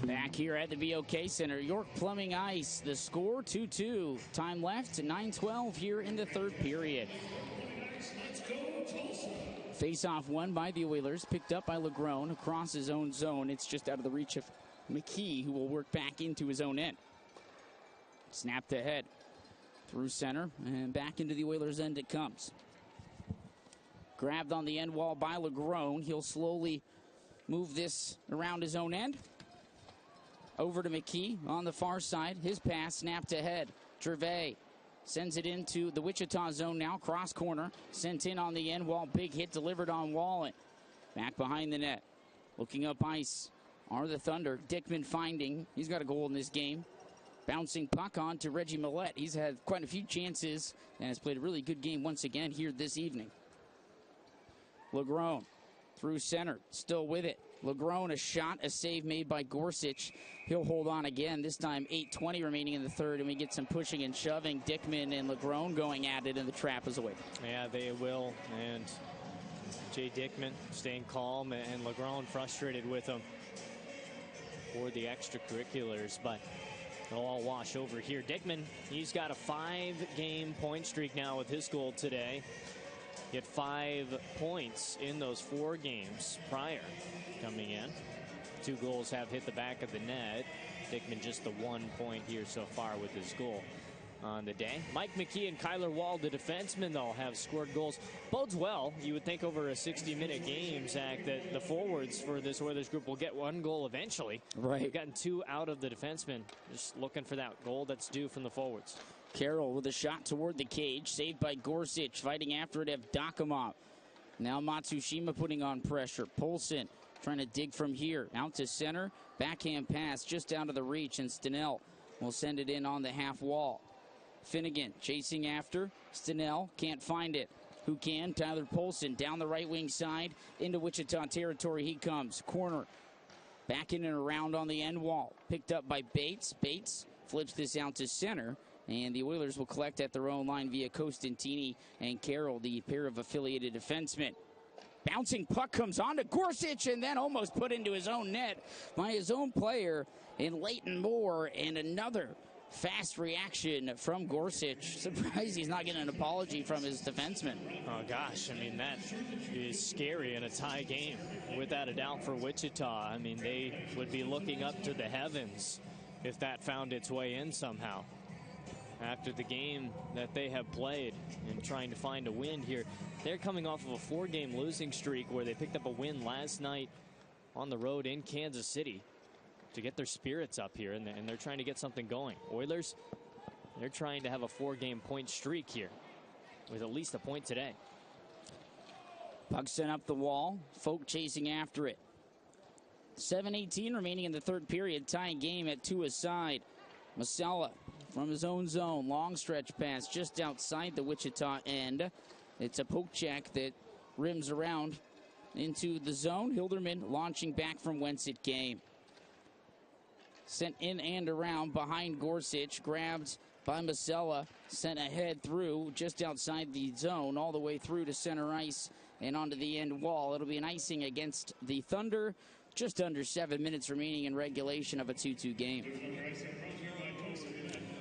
Back here at the BOK Center, York Plumbing Ice. The score 2-2. Time left, 9:12 here in the third period. Face-off won by the Oilers, picked up by Legrone across his own zone. It's just out of the reach of McKee, who will work back into his own end. Snapped ahead. Through center and back into the Oilers' end it comes. Grabbed on the end wall by Legrone. He'll slowly move this around his own end. Over to McKee on the far side. His pass snapped ahead. Gervais sends it into the Wichita zone now. Cross corner. Sent in on the end wall. Big hit delivered on Wallen. Back behind the net. Looking up ice are the Thunder. Dickman finding. He's got a goal in this game. Bouncing puck on to Reggie Millette. He's had quite a few chances and has played a really good game once again here this evening. Legrone through center, still with it. Legrone, a shot, a save made by Gorsuch. He'll hold on again. This time 8:20 remaining in the third, and we get some pushing and shoving. Dickman and Legrone going at it, and the trap is away. Yeah, they will. And Jay Dickman staying calm, and Legrone frustrated with him for the extracurriculars, but they'll all wash over here. Dickman, he's got a 5-game point streak now with his goal today. He had 5 points in those 4 games prior coming in. 2 goals have hit the back of the net. Dickman just the 1 point here so far with his goal on the day. Mike McKee and Kyler Wall, the defensemen, though, have scored goals. Bodes well. You would think over a 60-minute game, Zach, that the forwards for this Oilers group will get 1 goal eventually. Right. They've gotten 2 out of the defensemen. Just looking for that goal that's due from the forwards. Carroll with a shot toward the cage, saved by Gorsuch, fighting after it Evdokimov. Now Matsushima putting on pressure. Polson trying to dig from here, out to center, backhand pass just out of the reach, and Stenell will send it in on the half wall. Finnegan chasing after, Stenell can't find it. Who can? Tyler Polson down the right wing side, into Wichita territory he comes. Corner, back in and around on the end wall, picked up by Bates. Bates flips this out to center, and the Oilers will collect at their own line via Costantini and Carroll, the pair of affiliated defensemen. Bouncing puck comes on to Gorsuch and then almost put into his own net by his own player in Leighton Moore, and another fast reaction from Gorsuch. Surprised he's not getting an apology from his defenseman. Oh, gosh. I mean, that is scary in a tie game, without a doubt, for Wichita. I mean, they would be looking up to the heavens if that found its way in somehow. After the game that they have played and trying to find a win here. They're coming off of a 4-game losing streak where they picked up a win last night on the road in Kansas City to get their spirits up here, and they're trying to get something going. Oilers, they're trying to have a 4-game point streak here with at least a point today. Puck sent up the wall. Folk chasing after it. 7:18 remaining in the third period. Tying game at 2 aside. Masella from his own zone. Long stretch pass just outside the Wichita end. It's a poke check that rims around into the zone. Hilderman launching back from whence it came. Sent in and around behind Gorsuch. Grabbed by Masella. Sent ahead through just outside the zone. All the way through to center ice and onto the end wall. It'll be an icing against the Thunder. Just under 7 minutes remaining in regulation of a 2-2 game.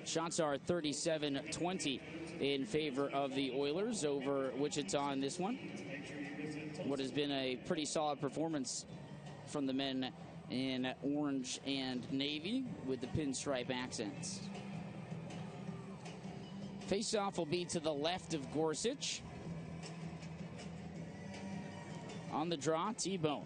Shots are 37-20 in favor of the Oilers over Wichita in this one. What has been a pretty solid performance from the men in orange and navy with the pinstripe accents. Face-off will be to the left of Gorsuch. On the draw, T-Bone.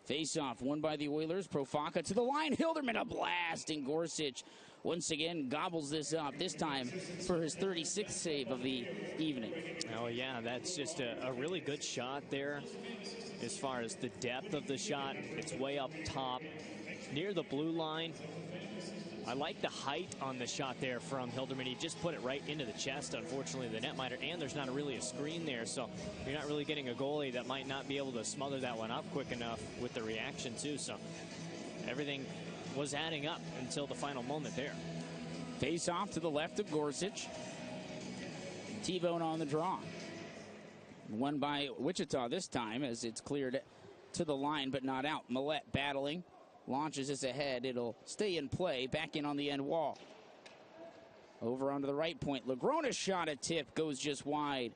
Face-off won by the Oilers. Profaka to the line. Hilderman a blast, and Gorsuch once again gobbles this up, this time for his 36th save of the evening. Oh, yeah, that's just a really good shot there. As far as the depth of the shot, it's way up top near the blue line. I like the height on the shot there from Hilderman. He just put it right into the chest, unfortunately, the netminder, and there's not really a screen there, so you're not really getting a goalie that might not be able to smother that one up quick enough with the reaction, too. So everything was adding up until the final moment there. Face off to the left of Gorsuch. T-Bone on the draw. Won by Wichita this time as it's cleared to the line but not out. Millette battling. Launches this ahead. It'll stay in play. Back in on the end wall. Over onto the right point. Lagrona's shot at tip goes just wide.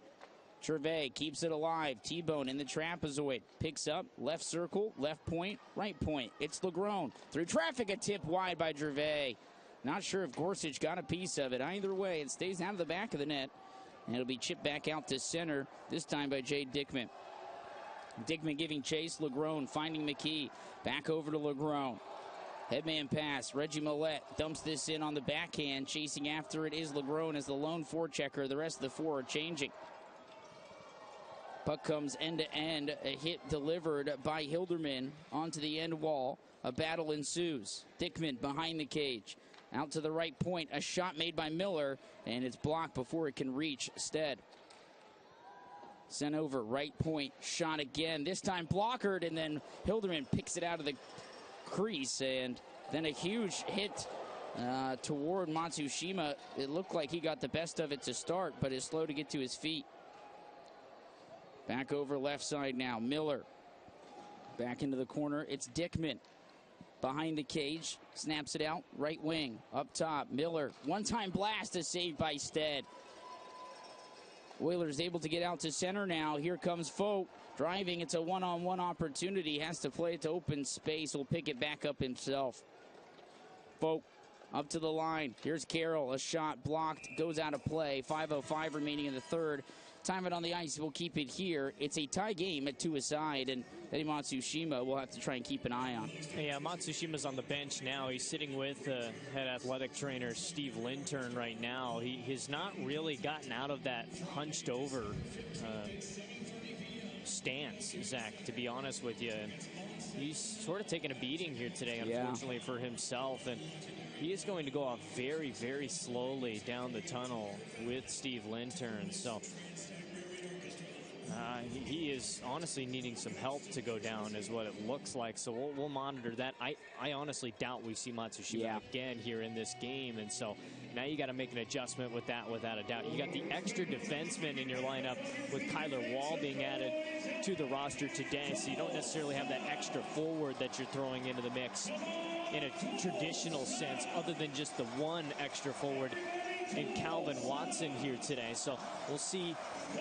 Gervais keeps it alive. T-Bone in the trapezoid. Picks up. Left circle. Left point. Right point. It's Lagrone. Through traffic, a tip wide by Gervais. Not sure if Gorsuch got a piece of it. Either way, it stays out of the back of the net. And it'll be chipped back out to center. This time by Jay Dickman. Dickman giving chase. Lagrone finding McKee. Back over to Lagrone. Headman pass. Reggie Millette dumps this in on the backhand. Chasing after it is Lagrone as the lone forechecker. The rest of the four are changing. Puck comes end to end. A hit delivered by Hilderman onto the end wall. A battle ensues. Dickman behind the cage. Out to the right point. A shot made by Miller. And it's blocked before it can reach Stead. Sent over, right point, shot again. This time blockered, and then Hilderman picks it out of the crease. And then a huge hit toward Matsushima. It looked like he got the best of it to start, but is slow to get to his feet. Back over left side now. Miller back into the corner. It's Dickman behind the cage. Snaps it out, right wing, up top. Miller, one-time blast, is saved by Stead. Oilers able to get out to center now. Here comes Folk driving. It's a one-on-one opportunity. Has to play it to open space. Will pick it back up himself. Folk up to the line. Here's Carroll. A shot blocked. Goes out of play. 5:05 remaining in the third. Time it on the ice. We'll keep it here. It's a tie game at 2 aside, and Eddie Matsushima will have to try and keep an eye on. Yeah, Matsushima's on the bench now. He's sitting with head athletic trainer Steve Lintern right now. He has not really gotten out of that hunched over stance, Zach, to be honest with you. He's sort of taking a beating here today, unfortunately, for himself. And he is going to go off very, very slowly down the tunnel with Steve Lintern. So he is honestly needing some help to go down is what it looks like. So we'll monitor that. I honestly doubt we see Matsushima again here in this game. And so now you got to make an adjustment with that without a doubt. You got the extra defenseman in your lineup with Kyler Wall being added to the roster today. So you don't necessarily have that extra forward that you're throwing into the mix in a traditional sense, other than just the one extra forward in Calvin Watson here today. So we'll see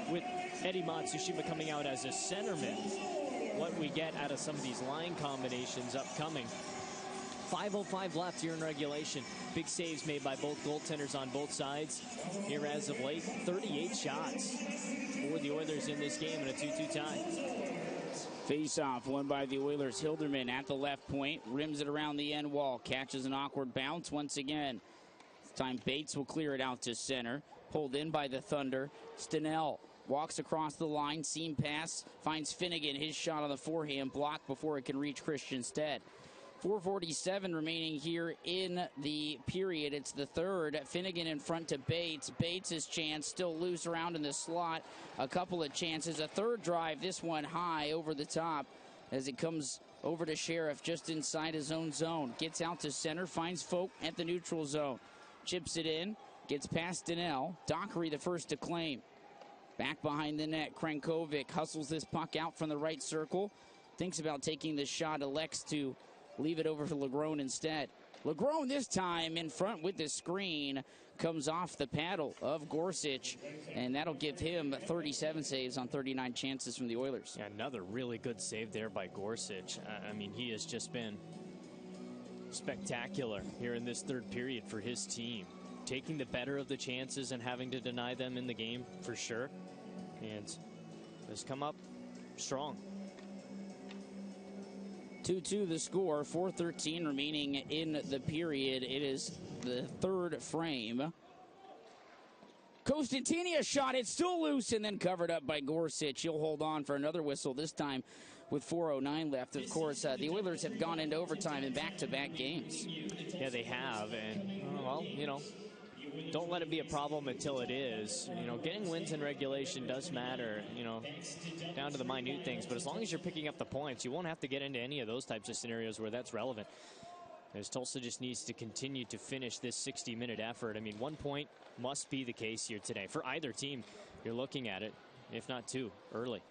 with Eddie Matsushima coming out as a centerman what we get out of some of these line combinations upcoming. 5:05 left here in regulation. Big saves made by both goaltenders on both sides here as of late. 38 shots for the Oilers in this game in a 2-2 tie. Face-off won by the Oilers. Hilderman at the left point, rims it around the end wall, catches an awkward bounce once again. This time Bates will clear it out to center. Pulled in by the Thunder. Stenell walks across the line, seam pass, finds Finnegan. His shot on the forehand blocked before it can reach Christian Stead. 4:47 remaining here in the period. It's the third. Finnegan in front to Bates. Bates' chance still loose around in the slot. A couple of chances. A third drive. This one high over the top as it comes over to Sheriff just inside his own zone. Gets out to center. Finds Folk at the neutral zone. Chips it in. Gets past Donnell. Dockery the first to claim. Back behind the net. Krankovic hustles this puck out from the right circle. Thinks about taking the shot. Elects to leave it over for Legrone instead. Legrone this time in front with the screen. Comes off the paddle of Gorsuch, and that'll give him 37 saves on 39 chances from the Oilers. Yeah, another really good save there by Gorsuch. I mean, he has just been spectacular here in this third period for his team. Taking the better of the chances and having to deny them in the game for sure. And has come up strong. 2-2 the score, 4:13 remaining in the period. It is the third frame. Costantini shot, it's still loose and then covered up by Gorsuch. He'll hold on for another whistle, this time with 4:09 left. Of course, the Oilers have gone into overtime in back-to-back games. Yeah, they have, and, well, you know, don't let it be a problem until it is. You know, getting wins in regulation does matter, you know, down to the minute things. But as long as you're picking up the points, you won't have to get into any of those types of scenarios where that's relevant. As Tulsa just needs to continue to finish this 60-minute effort. I mean, 1 point must be the case here today. For either team, you're looking at it, if not two, early.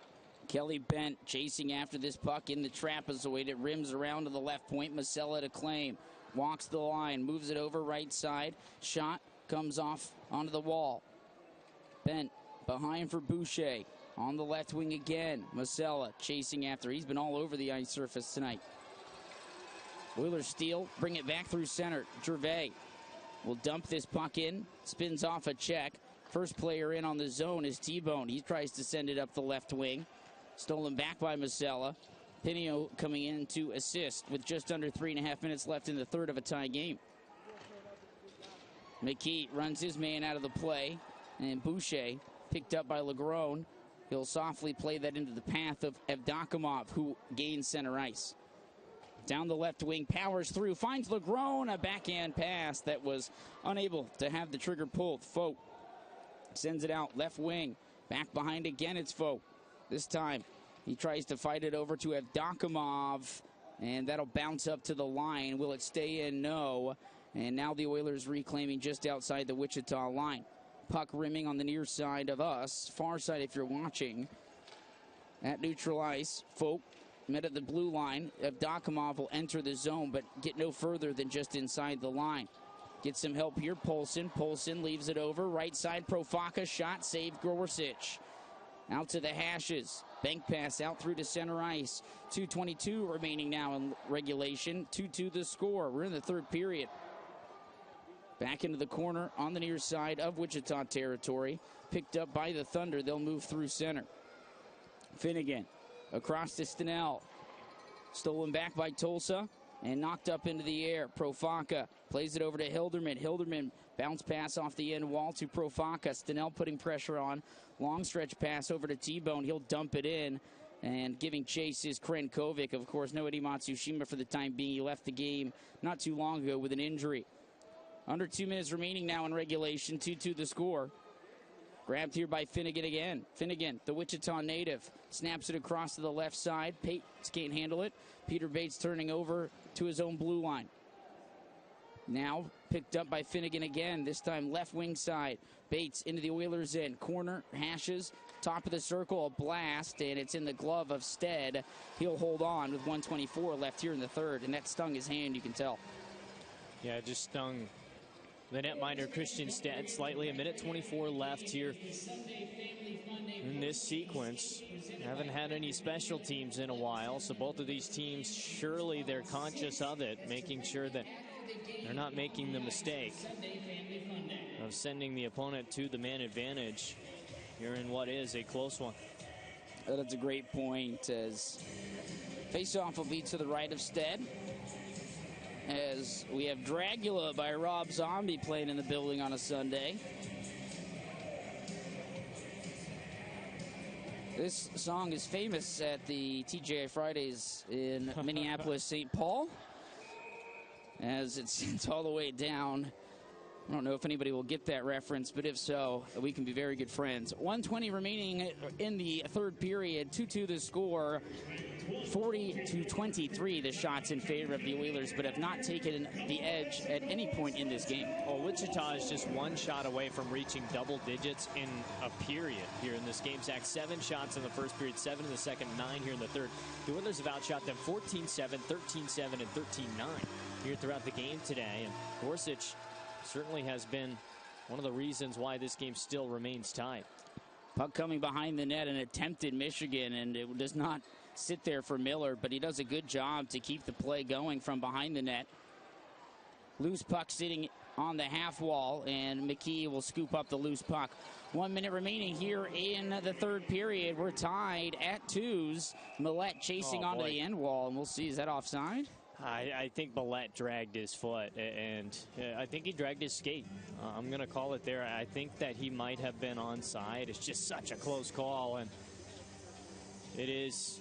Kelly Bent chasing after this puck in the trapezoid. It rims around to the left point. Masella to claim. Walks the line, moves it over right side. Shot comes off onto the wall. Bent behind for Boucher. On the left wing again. Masella chasing after. He's been all over the ice surface tonight. Oilers steal, bring it back through center. Gervais will dump this puck in. Spins off a check. First player in on the zone is T-Bone. He tries to send it up the left wing. Stolen back by Masella. Pinio coming in to assist with just under 3.5 minutes left in the third of a tie game. McKee runs his man out of the play, and Boucher picked up by Legrone. He'll softly play that into the path of Evdokimov, who gains center ice. Down the left wing, powers through, finds Legrone, a backhand pass that was unable to have the trigger pulled. Folk sends it out left wing, back behind again, it's Folk. This time he tries to fight it over to Evdokimov, and that'll bounce up to the line. Will it stay in? No. And now the Oilers reclaiming just outside the Wichita line. Puck rimming on the near side of us, far side if you're watching. At neutral ice, Folk met at the blue line. Evdokimov will enter the zone, but get no further than just inside the line. Get some help here, Polson. Polson leaves it over. Right side, Profaka, shot, saved Gorsuch. Out to the hashes. Bank pass out through to center ice. 2:22 remaining now in regulation. 2-2 the score. We're in the third period. Back into the corner on the near side of Wichita territory. Picked up by the Thunder. They'll move through center. Finnegan across to Stenell. Stolen back by Tulsa and knocked up into the air. Profaca plays it over to Hilderman. Hilderman bounce pass off the end wall to Profaca. Stenell putting pressure on. Long stretch pass over to T-Bone. He'll dump it in. And giving chase is Krenkovic. Of course, no Eddie Matsushima for the time being. He left the game not too long ago with an injury. Under 2 minutes remaining now in regulation. 2-2 the score. Grabbed here by Finnegan again. Finnegan, the Wichita native, snaps it across to the left side. Bates can't handle it. Peter Bates turning over to his own blue line. Now picked up by Finnegan again, this time left wing side. Bates into the Oilers' end. Corner, hashes, top of the circle, a blast, and it's in the glove of Stead. He'll hold on with 1:24 left here in the third, and that stung his hand, you can tell. Yeah, it just stung the netminder Christian Stead slightly. 1:24 left here in this sequence. Haven't had any special teams in a while, so both of these teams, surely they're conscious of it, making sure that they're not making the mistake of sending the opponent to the man advantage here in what is a close one. That's a great point, as face-off will be to the right of Stead, as we have Dragula by Rob Zombie playing in the building on a Sunday. This song is famous at the TGI Fridays in Minneapolis, St. Paul, as it's all the way down. I don't know if anybody will get that reference, but if so, we can be very good friends. 1:20 remaining in the third period. 2-2 the score. 40-23 the shots in favor of the Oilers, but have not taken the edge at any point in this game. Oh, Wichita is just one shot away from reaching double digits in a period here in this game. Zach, 7 shots in the first period, 7 in the second, 9 here in the third. The Oilers have outshot them 14-7, 13-7, and 13-9 here throughout the game today. And Gorsuch certainly has been one of the reasons why this game still remains tied. Puck coming behind the net, an attempt in Michigan, and it does not sit there for Miller, but he does a good job to keep the play going from behind the net. Loose puck sitting on the half wall, and McKee will scoop up the loose puck. 1 minute remaining here in the third period. We're tied at 2s. Millette chasing onto the end wall, and we'll see, is that offside? I think Millette dragged his foot, and I think he dragged his skate. I'm going to call it there. I think that he might have been onside. It's just such a close call, and it is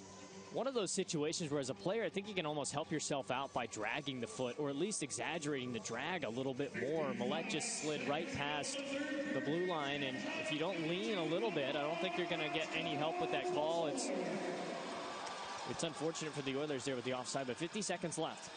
one of those situations where, as a player, I think you can almost help yourself out by dragging the foot, or at least exaggerating the drag a little bit more. Millette just slid right past the blue line, and if you don't lean a little bit, I don't think you're going to get any help with that call. It's unfortunate for the Oilers there with the offside, but 50 seconds left.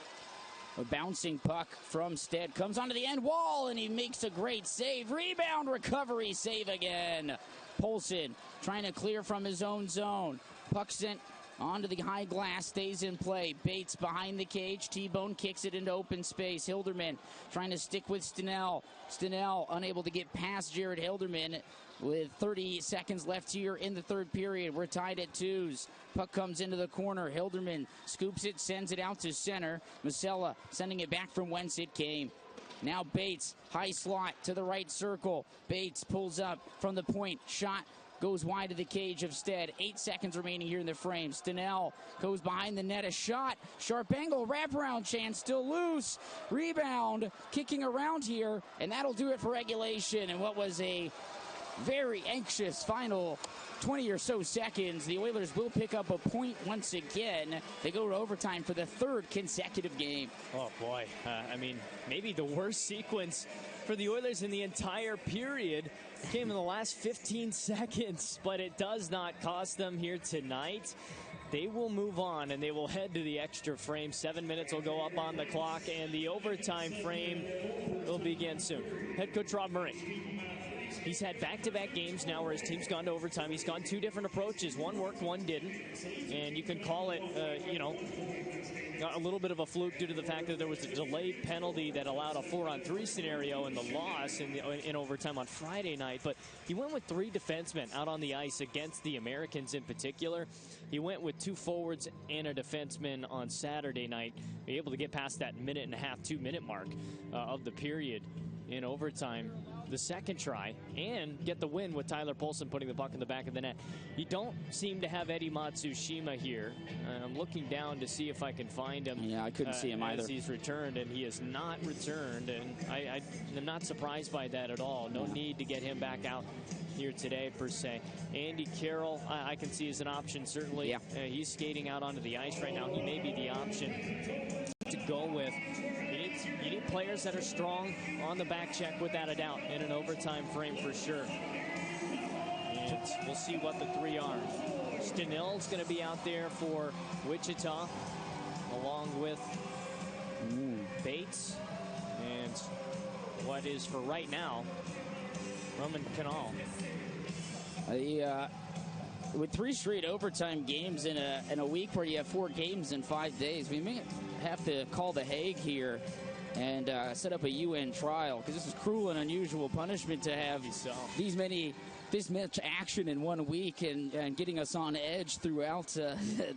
A bouncing puck from Stead comes onto the end wall, and he makes a great save. Rebound, recovery, save again. Polson trying to clear from his own zone. Puck sent onto the high glass, stays in play. Bates behind the cage. T-Bone kicks it into open space. Hilderman trying to stick with Stenell. Stenell unable to get past Jared Hilderman with 30 seconds left here in the third period. We're tied at 2s. Puck comes into the corner. Hilderman scoops it, sends it out to center. Masella sending it back from whence it came. Now Bates, high slot to the right circle. Bates pulls up from the point. Shot goes wide of the cage of Stead. 8 seconds remaining here in the frame. Stenell goes behind the net. A shot. Sharp angle. Wraparound chance. Still loose. Rebound. Kicking around here. And that'll do it for regulation. And what was a very anxious final 20 or so seconds. The Oilers will pick up a point once again. They go to overtime for the third consecutive game. Oh, boy. I mean, maybe the worst sequence for the Oilers in the entire period came in the last 15 seconds, but it does not cost them here tonight. They will move on, and they will head to the extra frame. 7 minutes will go up on the clock, and the overtime frame will begin soon. Head coach Rob Murray. He's had back-to-back games now where his team's gone to overtime. He's gone 2 different approaches. One worked, one didn't. And you can call it, a little bit of a fluke due to the fact that there was a delayed penalty that allowed a 4-on-3 scenario in the loss in overtime on Friday night. But he went with 3 defensemen out on the ice against the Americans in particular. He went with 2 forwards and a defenseman on Saturday night, able to get past that minute and a half, 2-minute mark of the period. in overtime the second try and get the win with Tyler Polson putting the puck in the back of the net. You don't seem to have Eddie Matsushima here. I'm looking down to see if I can find him. Yeah, I couldn't see him either. As he's returned, and he has not returned, and I'm not surprised by that at all. No need to get him back out here today, per se. Andy Carroll, I can see as an option, certainly. Yeah. He's skating out onto the ice right now. He may be the option to go with. You need players that are strong on the back check, without a doubt, in an overtime frame for sure. And we'll see what the three are. Stenill's going to be out there for Wichita, along with Bates, and what is for right now, Roman Canal. With 3 straight overtime games in a week where you have 4 games in 5 days, we may have to call the Hague here and set up a UN trial, because this is cruel and unusual punishment to have this much action in 1 week and getting us on edge throughout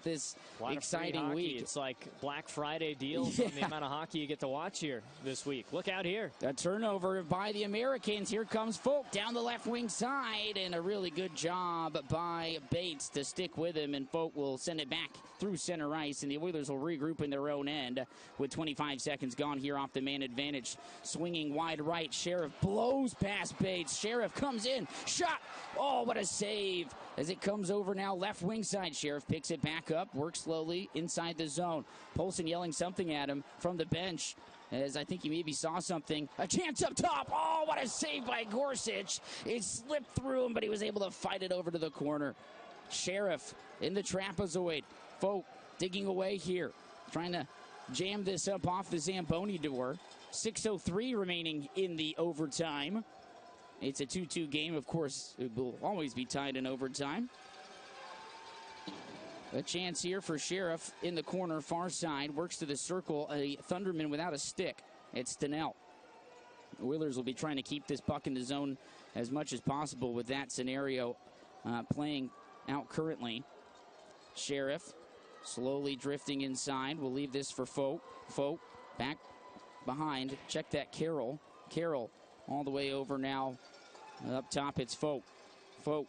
this exciting week. It's like Black Friday deals on the amount of hockey you get to watch here this week. Look out here. A turnover by the Americans. Here comes Folk down the left wing side, and a really good job by Bates to stick with him, and Folk will send it back through center ice, and the Oilers will regroup in their own end with 25 seconds gone here off the man advantage. Swinging wide right, Sheriff blows past Bates. Sheriff comes in, shot. Oh, what a save as it comes over now left wing side. Sheriff picks it back up, works slowly inside the zone. Polson yelling something at him from the bench, as I think he maybe saw something. A chance up top. Oh, what a save by Gorsuch. It slipped through him, but he was able to fight it over to the corner. Sheriff in the trapezoid. Folk digging away here, trying to jam this up off the Zamboni door. 6:03 remaining in the overtime. It's a 2-2 game. Of course, it will always be tied in overtime. A chance here for Sheriff in the corner, far side. Works to the circle. A Thunderman without a stick. It's Stenell. The Oilers will be trying to keep this puck in the zone as much as possible with that scenario playing out currently. Sheriff slowly drifting inside. We'll leave this for Folk. Folk back behind. Check that Carroll. Carroll all the way over now. Up top, it's Folk. Folk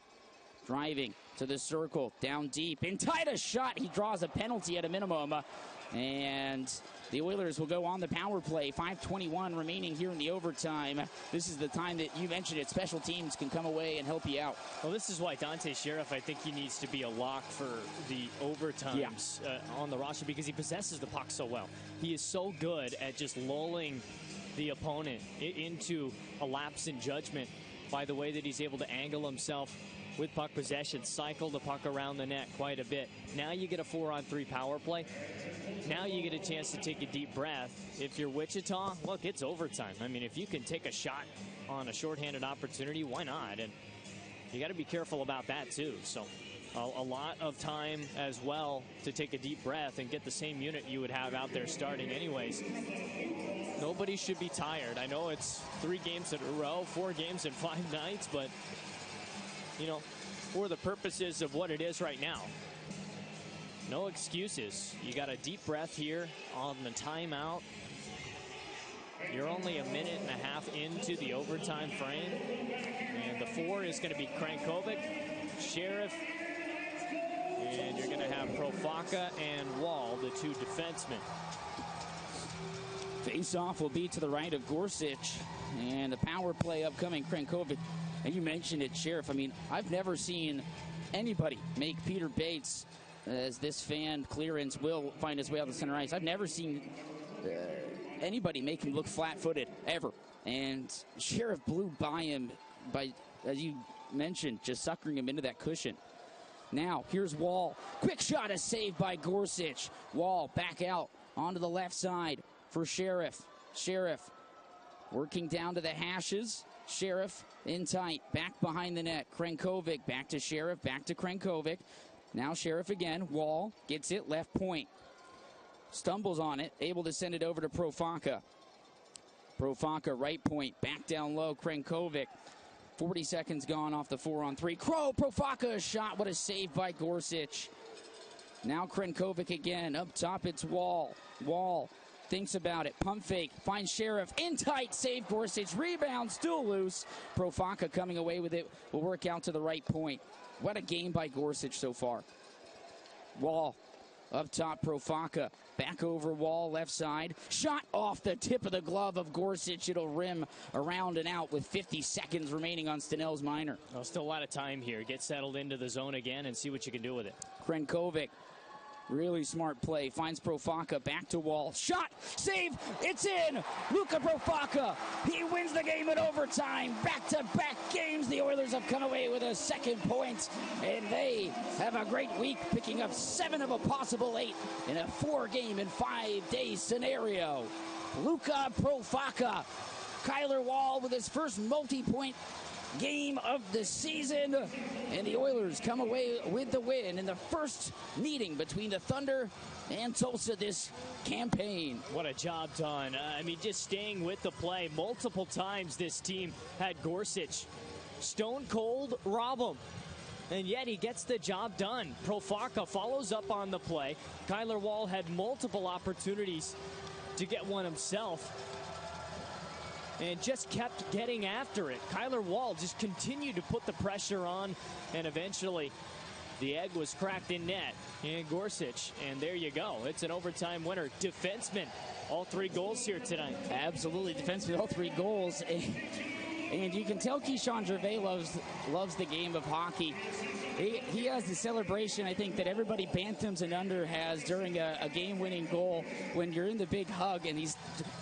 driving to the circle, down deep, in tight a shot. He draws a penalty at a minimum, and the Oilers will go on the power play. 5:21 remaining here in the overtime. This is the time that you mentioned it. Special teams can come away and help you out. Well, this is why Dante Sheriff, I think he needs to be a lock for the overtimes on the roster, because he possesses the puck so well. He is so good at just lulling the opponent into a lapse in judgment by the way that he's able to angle himself with puck possession, cycle the puck around the net quite a bit. Now you get a 4-on-3 power play. Now you get a chance to take a deep breath. If you're Wichita, look, it's overtime. I mean, if you can take a shot on a shorthanded opportunity, why not? And you got to be careful about that too. So a lot of time as well to take a deep breath and get the same unit you would have out there starting anyways. Nobody should be tired. I know it's 3 games in a row, 4 games in 5 nights, but, you know, for the purposes of what it is right now, no excuses. You got a deep breath here on the timeout. You're only a minute and a half into the overtime frame, and the 4 is going to be Krankovic, Sheriff, and you're going to have Profaka and Wall, the 2 defensemen. Face-off will be to the right of Gorsuch, and the power play upcoming, Krankovic. And you mentioned it, Sheriff. I mean, I've never seen anybody make Peter Bates, as this fan clearance will find his way out the center ice. I've never seen anybody make him look flat-footed, ever. And Sheriff blew by him by, as you mentioned, just suckering him into that cushion. Now, here's Wall. Quick shot, a save by Gorsuch. Wall back out onto the left side for Sheriff. Sheriff working down to the hashes. Sheriff in tight, back behind the net. Krankovic back to Sheriff, back to Krankovic. Now Sheriff again. Wall gets it, left point. Stumbles on it, able to send it over to Profaka. Profaka, right point, back down low. Krankovic. 40 seconds gone off the 4-on-3. Profaka, a shot. What a save by Gorsuch. Now Krankovic again. Up top, it's Wall. Wall thinks about it. Pump fake, finds Sheriff in tight, save Gorsuch, rebound, still loose. Profaca coming away with it, will work out to the right point. What a game by Gorsuch so far. Wall up top, Profaca. Back over Wall, left side. Shot off the tip of the glove of Gorsuch. It'll rim around and out with 50 seconds remaining on Stenell's minor. Well, still a lot of time here. Get settled into the zone again and see what you can do with it. Krenkovic, really smart play. Finds Profaca, back to Wall. Shot, save, it's in! Luka Profaca, he wins the game in overtime. Back-to-back games, the Oilers have come away with a second point, and they have a great week, picking up 7 of a possible 8 in a 4-game and 5-day scenario. Luka Profaca, Kyler Wall with his first multi-point game of the season, and the Oilers come away with the win in the first meeting between the Thunder and Tulsa this campaign. What a job done. I mean, just staying with the play. Multiple times this team had Gorsuch stone cold rob him, and yet he gets the job done. Profaca follows up on the play. Kyler Wall had multiple opportunities to get one himself and just kept getting after it. Kyler Wall just continued to put the pressure on, and eventually the egg was cracked in net. And Gorsuch, and there you go. It's an overtime winner. Defenseman, all 3 goals here tonight. Absolutely, defenseman, all 3 goals. And you can tell Keyshawn Gervais loves the game of hockey. He has the celebration, I think, that everybody Bantams and under has during a game-winning goal. When you're in the big hug and he's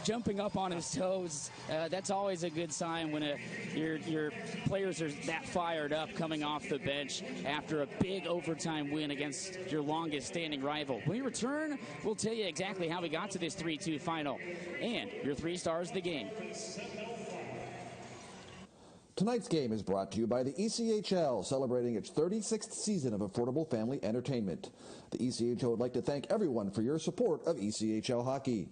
jumping up on his toes, that's always a good sign when your players are that fired up coming off the bench after a big overtime win against your longest-standing rival. When we return, we'll tell you exactly how we got to this 3-2 final and your 3 stars of the game. Tonight's game is brought to you by the ECHL, celebrating its 36th season of affordable family entertainment. The ECHL would like to thank everyone for your support of ECHL hockey.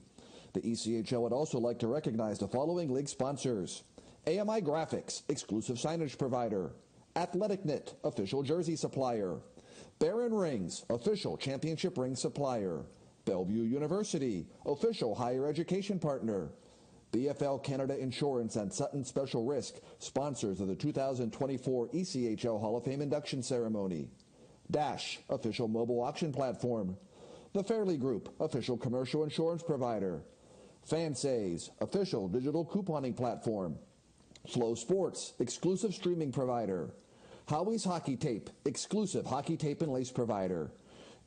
The ECHL would also like to recognize the following league sponsors: AMI Graphics, exclusive signage provider; Athletic Knit, official jersey supplier; Barron Rings, official championship ring supplier; Bellevue University, official higher education partner; BFL Canada Insurance and Sutton Special Risk, sponsors of the 2024 ECHL Hall of Fame induction ceremony; Dash, official mobile auction platform; The Fairley Group, official commercial insurance provider; Fansays, official digital couponing platform; Flow Sports, exclusive streaming provider; Howie's Hockey Tape, exclusive hockey tape and lace provider;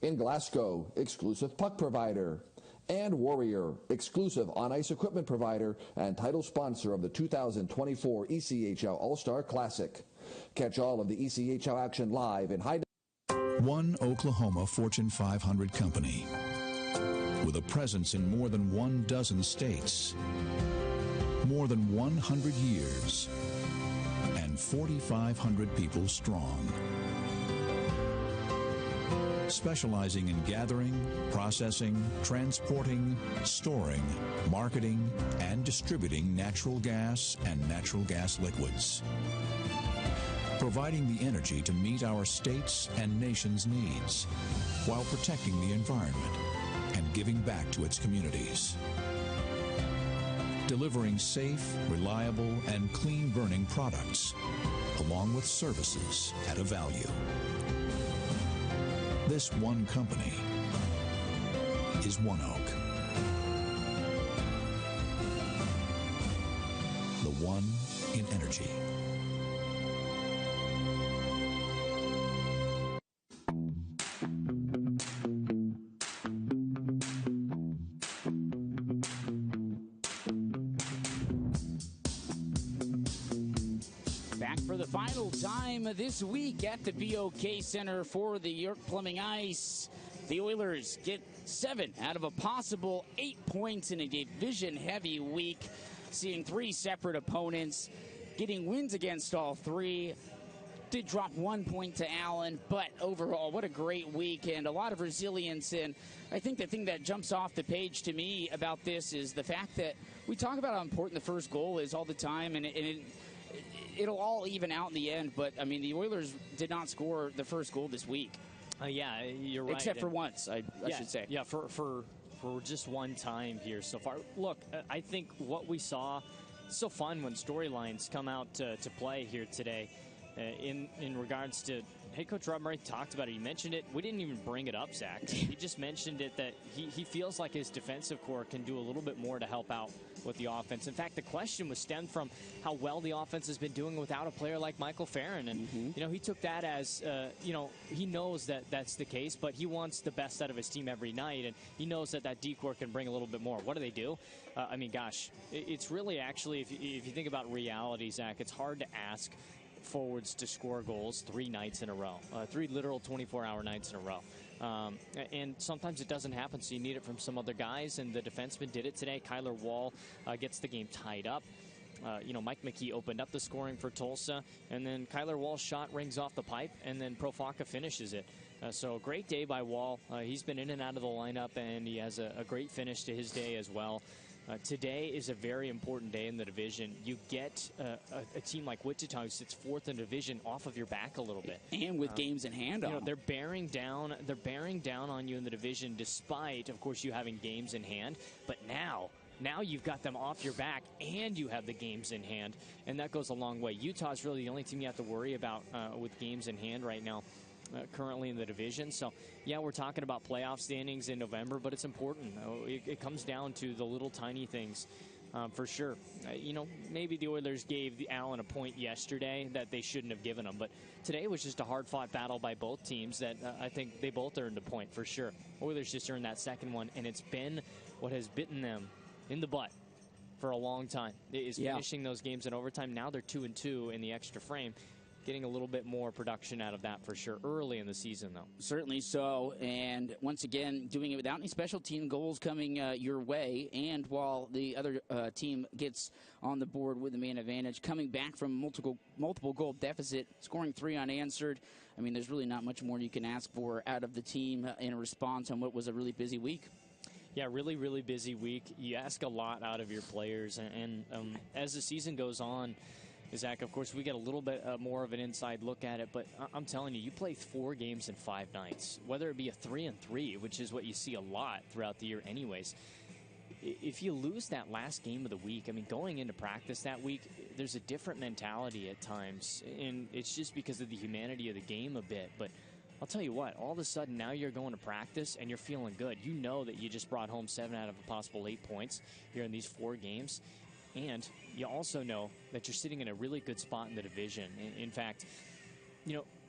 In Glasgow, exclusive puck provider; and Warrior, exclusive on-ice equipment provider and title sponsor of the 2024 ECHL All-Star Classic. Catch all of the ECHL action live in high. One Oklahoma Fortune 500 company with a presence in more than 12 states, more than 100 years, and 4,500 people strong. Specializing in gathering, processing, transporting, storing, marketing, and distributing natural gas and natural gas liquids. Providing the energy to meet our states' and nation's needs while protecting the environment and giving back to its communities. Delivering safe, reliable, and clean-burning products along with services at a value. This one company is ONEOK. The one in energy. Back for the final time this week at the BOK Center for the York Plumbing Ice. The Oilers get 7 out of a possible 8 points in a division-heavy week, seeing 3 separate opponents, getting wins against all 3. Did drop 1 point to Allen, but overall, what a great week and a lot of resilience. And I think the thing that jumps off the page to me about this is the fact that we talk about how important the first goal is all the time, and it'll all even out in the end. But, I mean, the Oilers did not score the first goal this week. Yeah, you're right. Except for once, I should say. Yeah, for for just one time here so far. Look, I think what we saw, it's so fun when storylines come out to play here today in regards to head coach Rob Murray talked about it. He mentioned it. We didn't even bring it up, Zach. He just mentioned it that he feels like his defensive core can do a little bit more to help out with the offense. In fact, the question was stemmed from how well the offense has been doing without a player like Michael Farron. And, he took that as, he knows that that's the case, but he wants the best out of his team every night. And he knows that D-core can bring a little bit more. What do? It's really actually, if you think about reality, Zach, it's hard to ask forwards to score goals 3 nights in a row, 3 literal 24-hour nights in a row. And sometimes it doesn't happen, so you need it from some other guys, and the defenseman did it today. Kyler Wall gets the game tied up. Mike McKee opened up the scoring for Tulsa, and then Kyler Wall's shot rings off the pipe, and then Profaka finishes it. So a great day by Wall. He's been in and out of the lineup, and he has a great finish to his day as well. Today is a very important day in the division. You get a team like Wichita, who sits 4th in the division, off of your back a little bit, and with games in hand on them. They're bearing down on you in the division, despite, of course, you having games in hand. But now you've got them off your back, and you have the games in hand, and that goes a long way. Utah's really the only team you have to worry about with games in hand right now. Currently in the division. So, yeah, we're talking about playoff standings in November, but it's important. It comes down to the little tiny things for sure. Maybe the Oilers gave Allen a point yesterday that they shouldn't have given him, but today was just a hard-fought battle by both teams that I think they both earned a point for sure. Oilers just earned that second one, and it's been what has bitten them in the butt for a long time. Finishing those games in overtime. Now they're 2-2 in the extra frame. Getting a little bit more production out of that for sure early in the season, though. Certainly so. And once again, doing it without any special team goals coming your way. And while the other team gets on the board with the man advantage, coming back from multiple goal deficit, scoring 3 unanswered. I mean, there's really not much more you can ask for out of the team in response on what was a really busy week. Yeah, really, really busy week. You ask a lot out of your players. And as the season goes on, Zach, of course, we get a little bit more of an inside look at it, but I'm telling you, you play 4 games in 5 nights, whether it be a 3-3, which is what you see a lot throughout the year anyways. If you lose that last game of the week, I mean, going into practice that week, there's a different mentality at times, and it's just because of the humanity of the game a bit. But I'll tell you what, all of a sudden now you're going to practice and you're feeling good. You know that you just brought home 7 out of a possible 8 points here in these 4 games. And you also know that you're sitting in a really good spot in the division. In fact,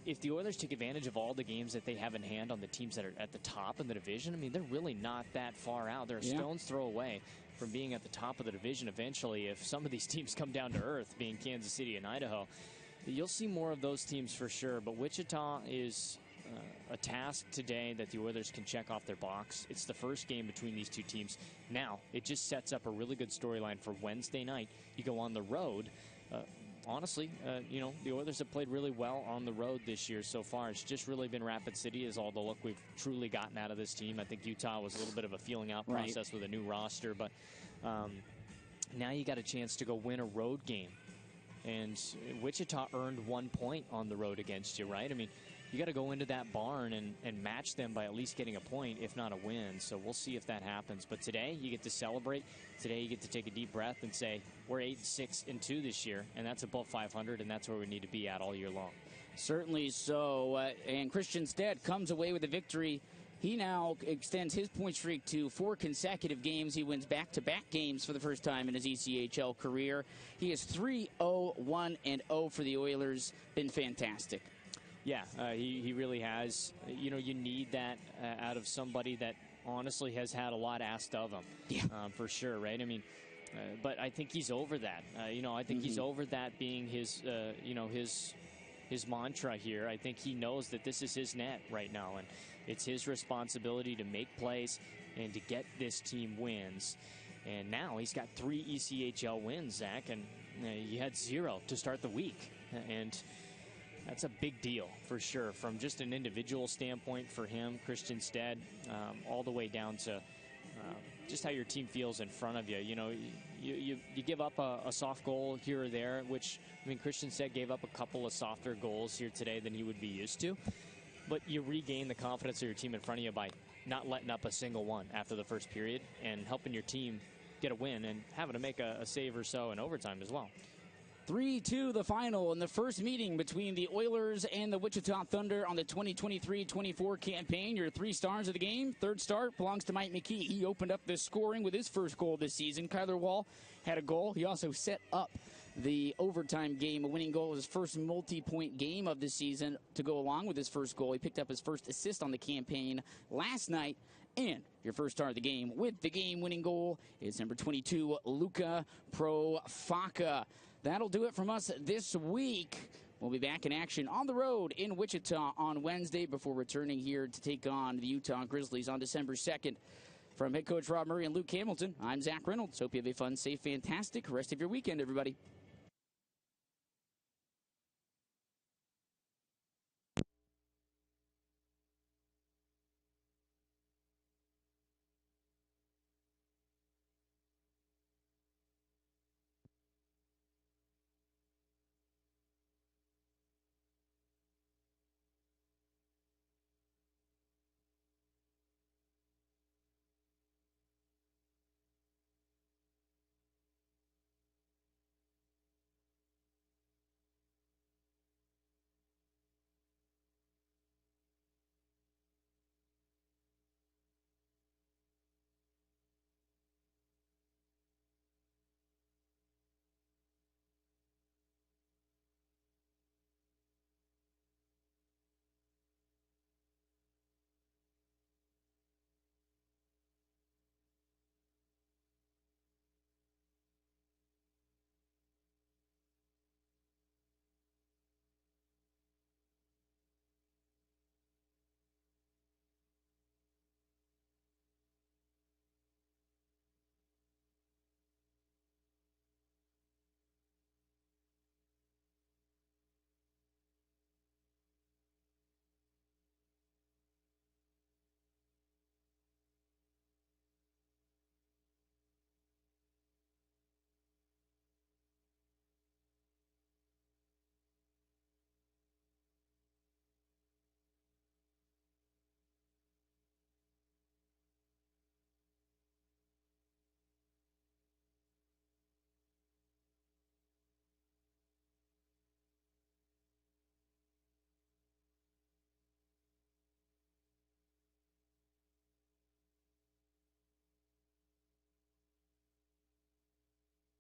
if the Oilers take advantage of all the games that they have in hand on the teams that are at the top in the division, I mean, they're really not that far out. They're a stone's throw away from being at the top of the division eventually. If some of these teams come down to earth, being Kansas City and Idaho, you'll see more of those teams for sure. But Wichita is a task today that the Oilers can check off their box. It's the first game between these two teams. Now, it just sets up a really good storyline for Wednesday night. You go on the road. Honestly, the Oilers have played really well on the road this year so far. It's just really been Rapid City is all the look we've truly gotten out of this team. I think Utah was a little bit of a feeling out process with a new roster, but now you got a chance to go win a road game. And Wichita earned 1 point on the road against you, right? I mean, you got to go into that barn and match them by at least getting a point, if not a win. So we'll see if that happens. But today, you get to celebrate. Today, you get to take a deep breath and say, we're 8-6-2 this year, and that's above 500, and that's where we need to be at all year long. Certainly so. And Christian Stead comes away with a victory. He now extends his point streak to 4 consecutive games. He wins back-to-back games for the first time in his ECHL career. He is 3-0-1-0 for the Oilers. Been fantastic. Yeah, he really has. You need that out of somebody that honestly has had a lot asked of him. Yeah. For sure, right? I mean, but I think he's over that. I think he's over that being his mantra here. I think he knows that this is his net right now, and it's his responsibility to make plays and to get this team wins. And now he's got 3 ECHL wins, Zach, and he had 0 to start the week. And that's a big deal for sure from just an individual standpoint for him, Christian Stead, all the way down to just how your team feels in front of you. You give up a soft goal here or there, which, I mean, Christian Stead gave up a couple of softer goals here today than he would be used to. But you regain the confidence of your team in front of you by not letting up a single one after the first period and helping your team get a win and having to make a save or so in overtime as well. 3-2 the final in the first meeting between the Oilers and the Wichita Thunder on the 2023-24 campaign. Your 3 stars of the game. Third star belongs to Mike McKee. He opened up the scoring with his first goal this season. Kyler Wall had a goal. He also set up the overtime game. A winning goal was his first multi-point game of the season to go along with his first goal. He picked up his first assist on the campaign last night. And your first star of the game with the game-winning goal is number 22, Luka Profaka. That'll do it from us this week. We'll be back in action on the road in Wichita on Wednesday before returning here to take on the Utah Grizzlies on December 2nd. From head coach Rob Murray and Luke Hamilton, I'm Zach Reynolds. Hope you have a fun, safe, fantastic rest of your weekend, everybody.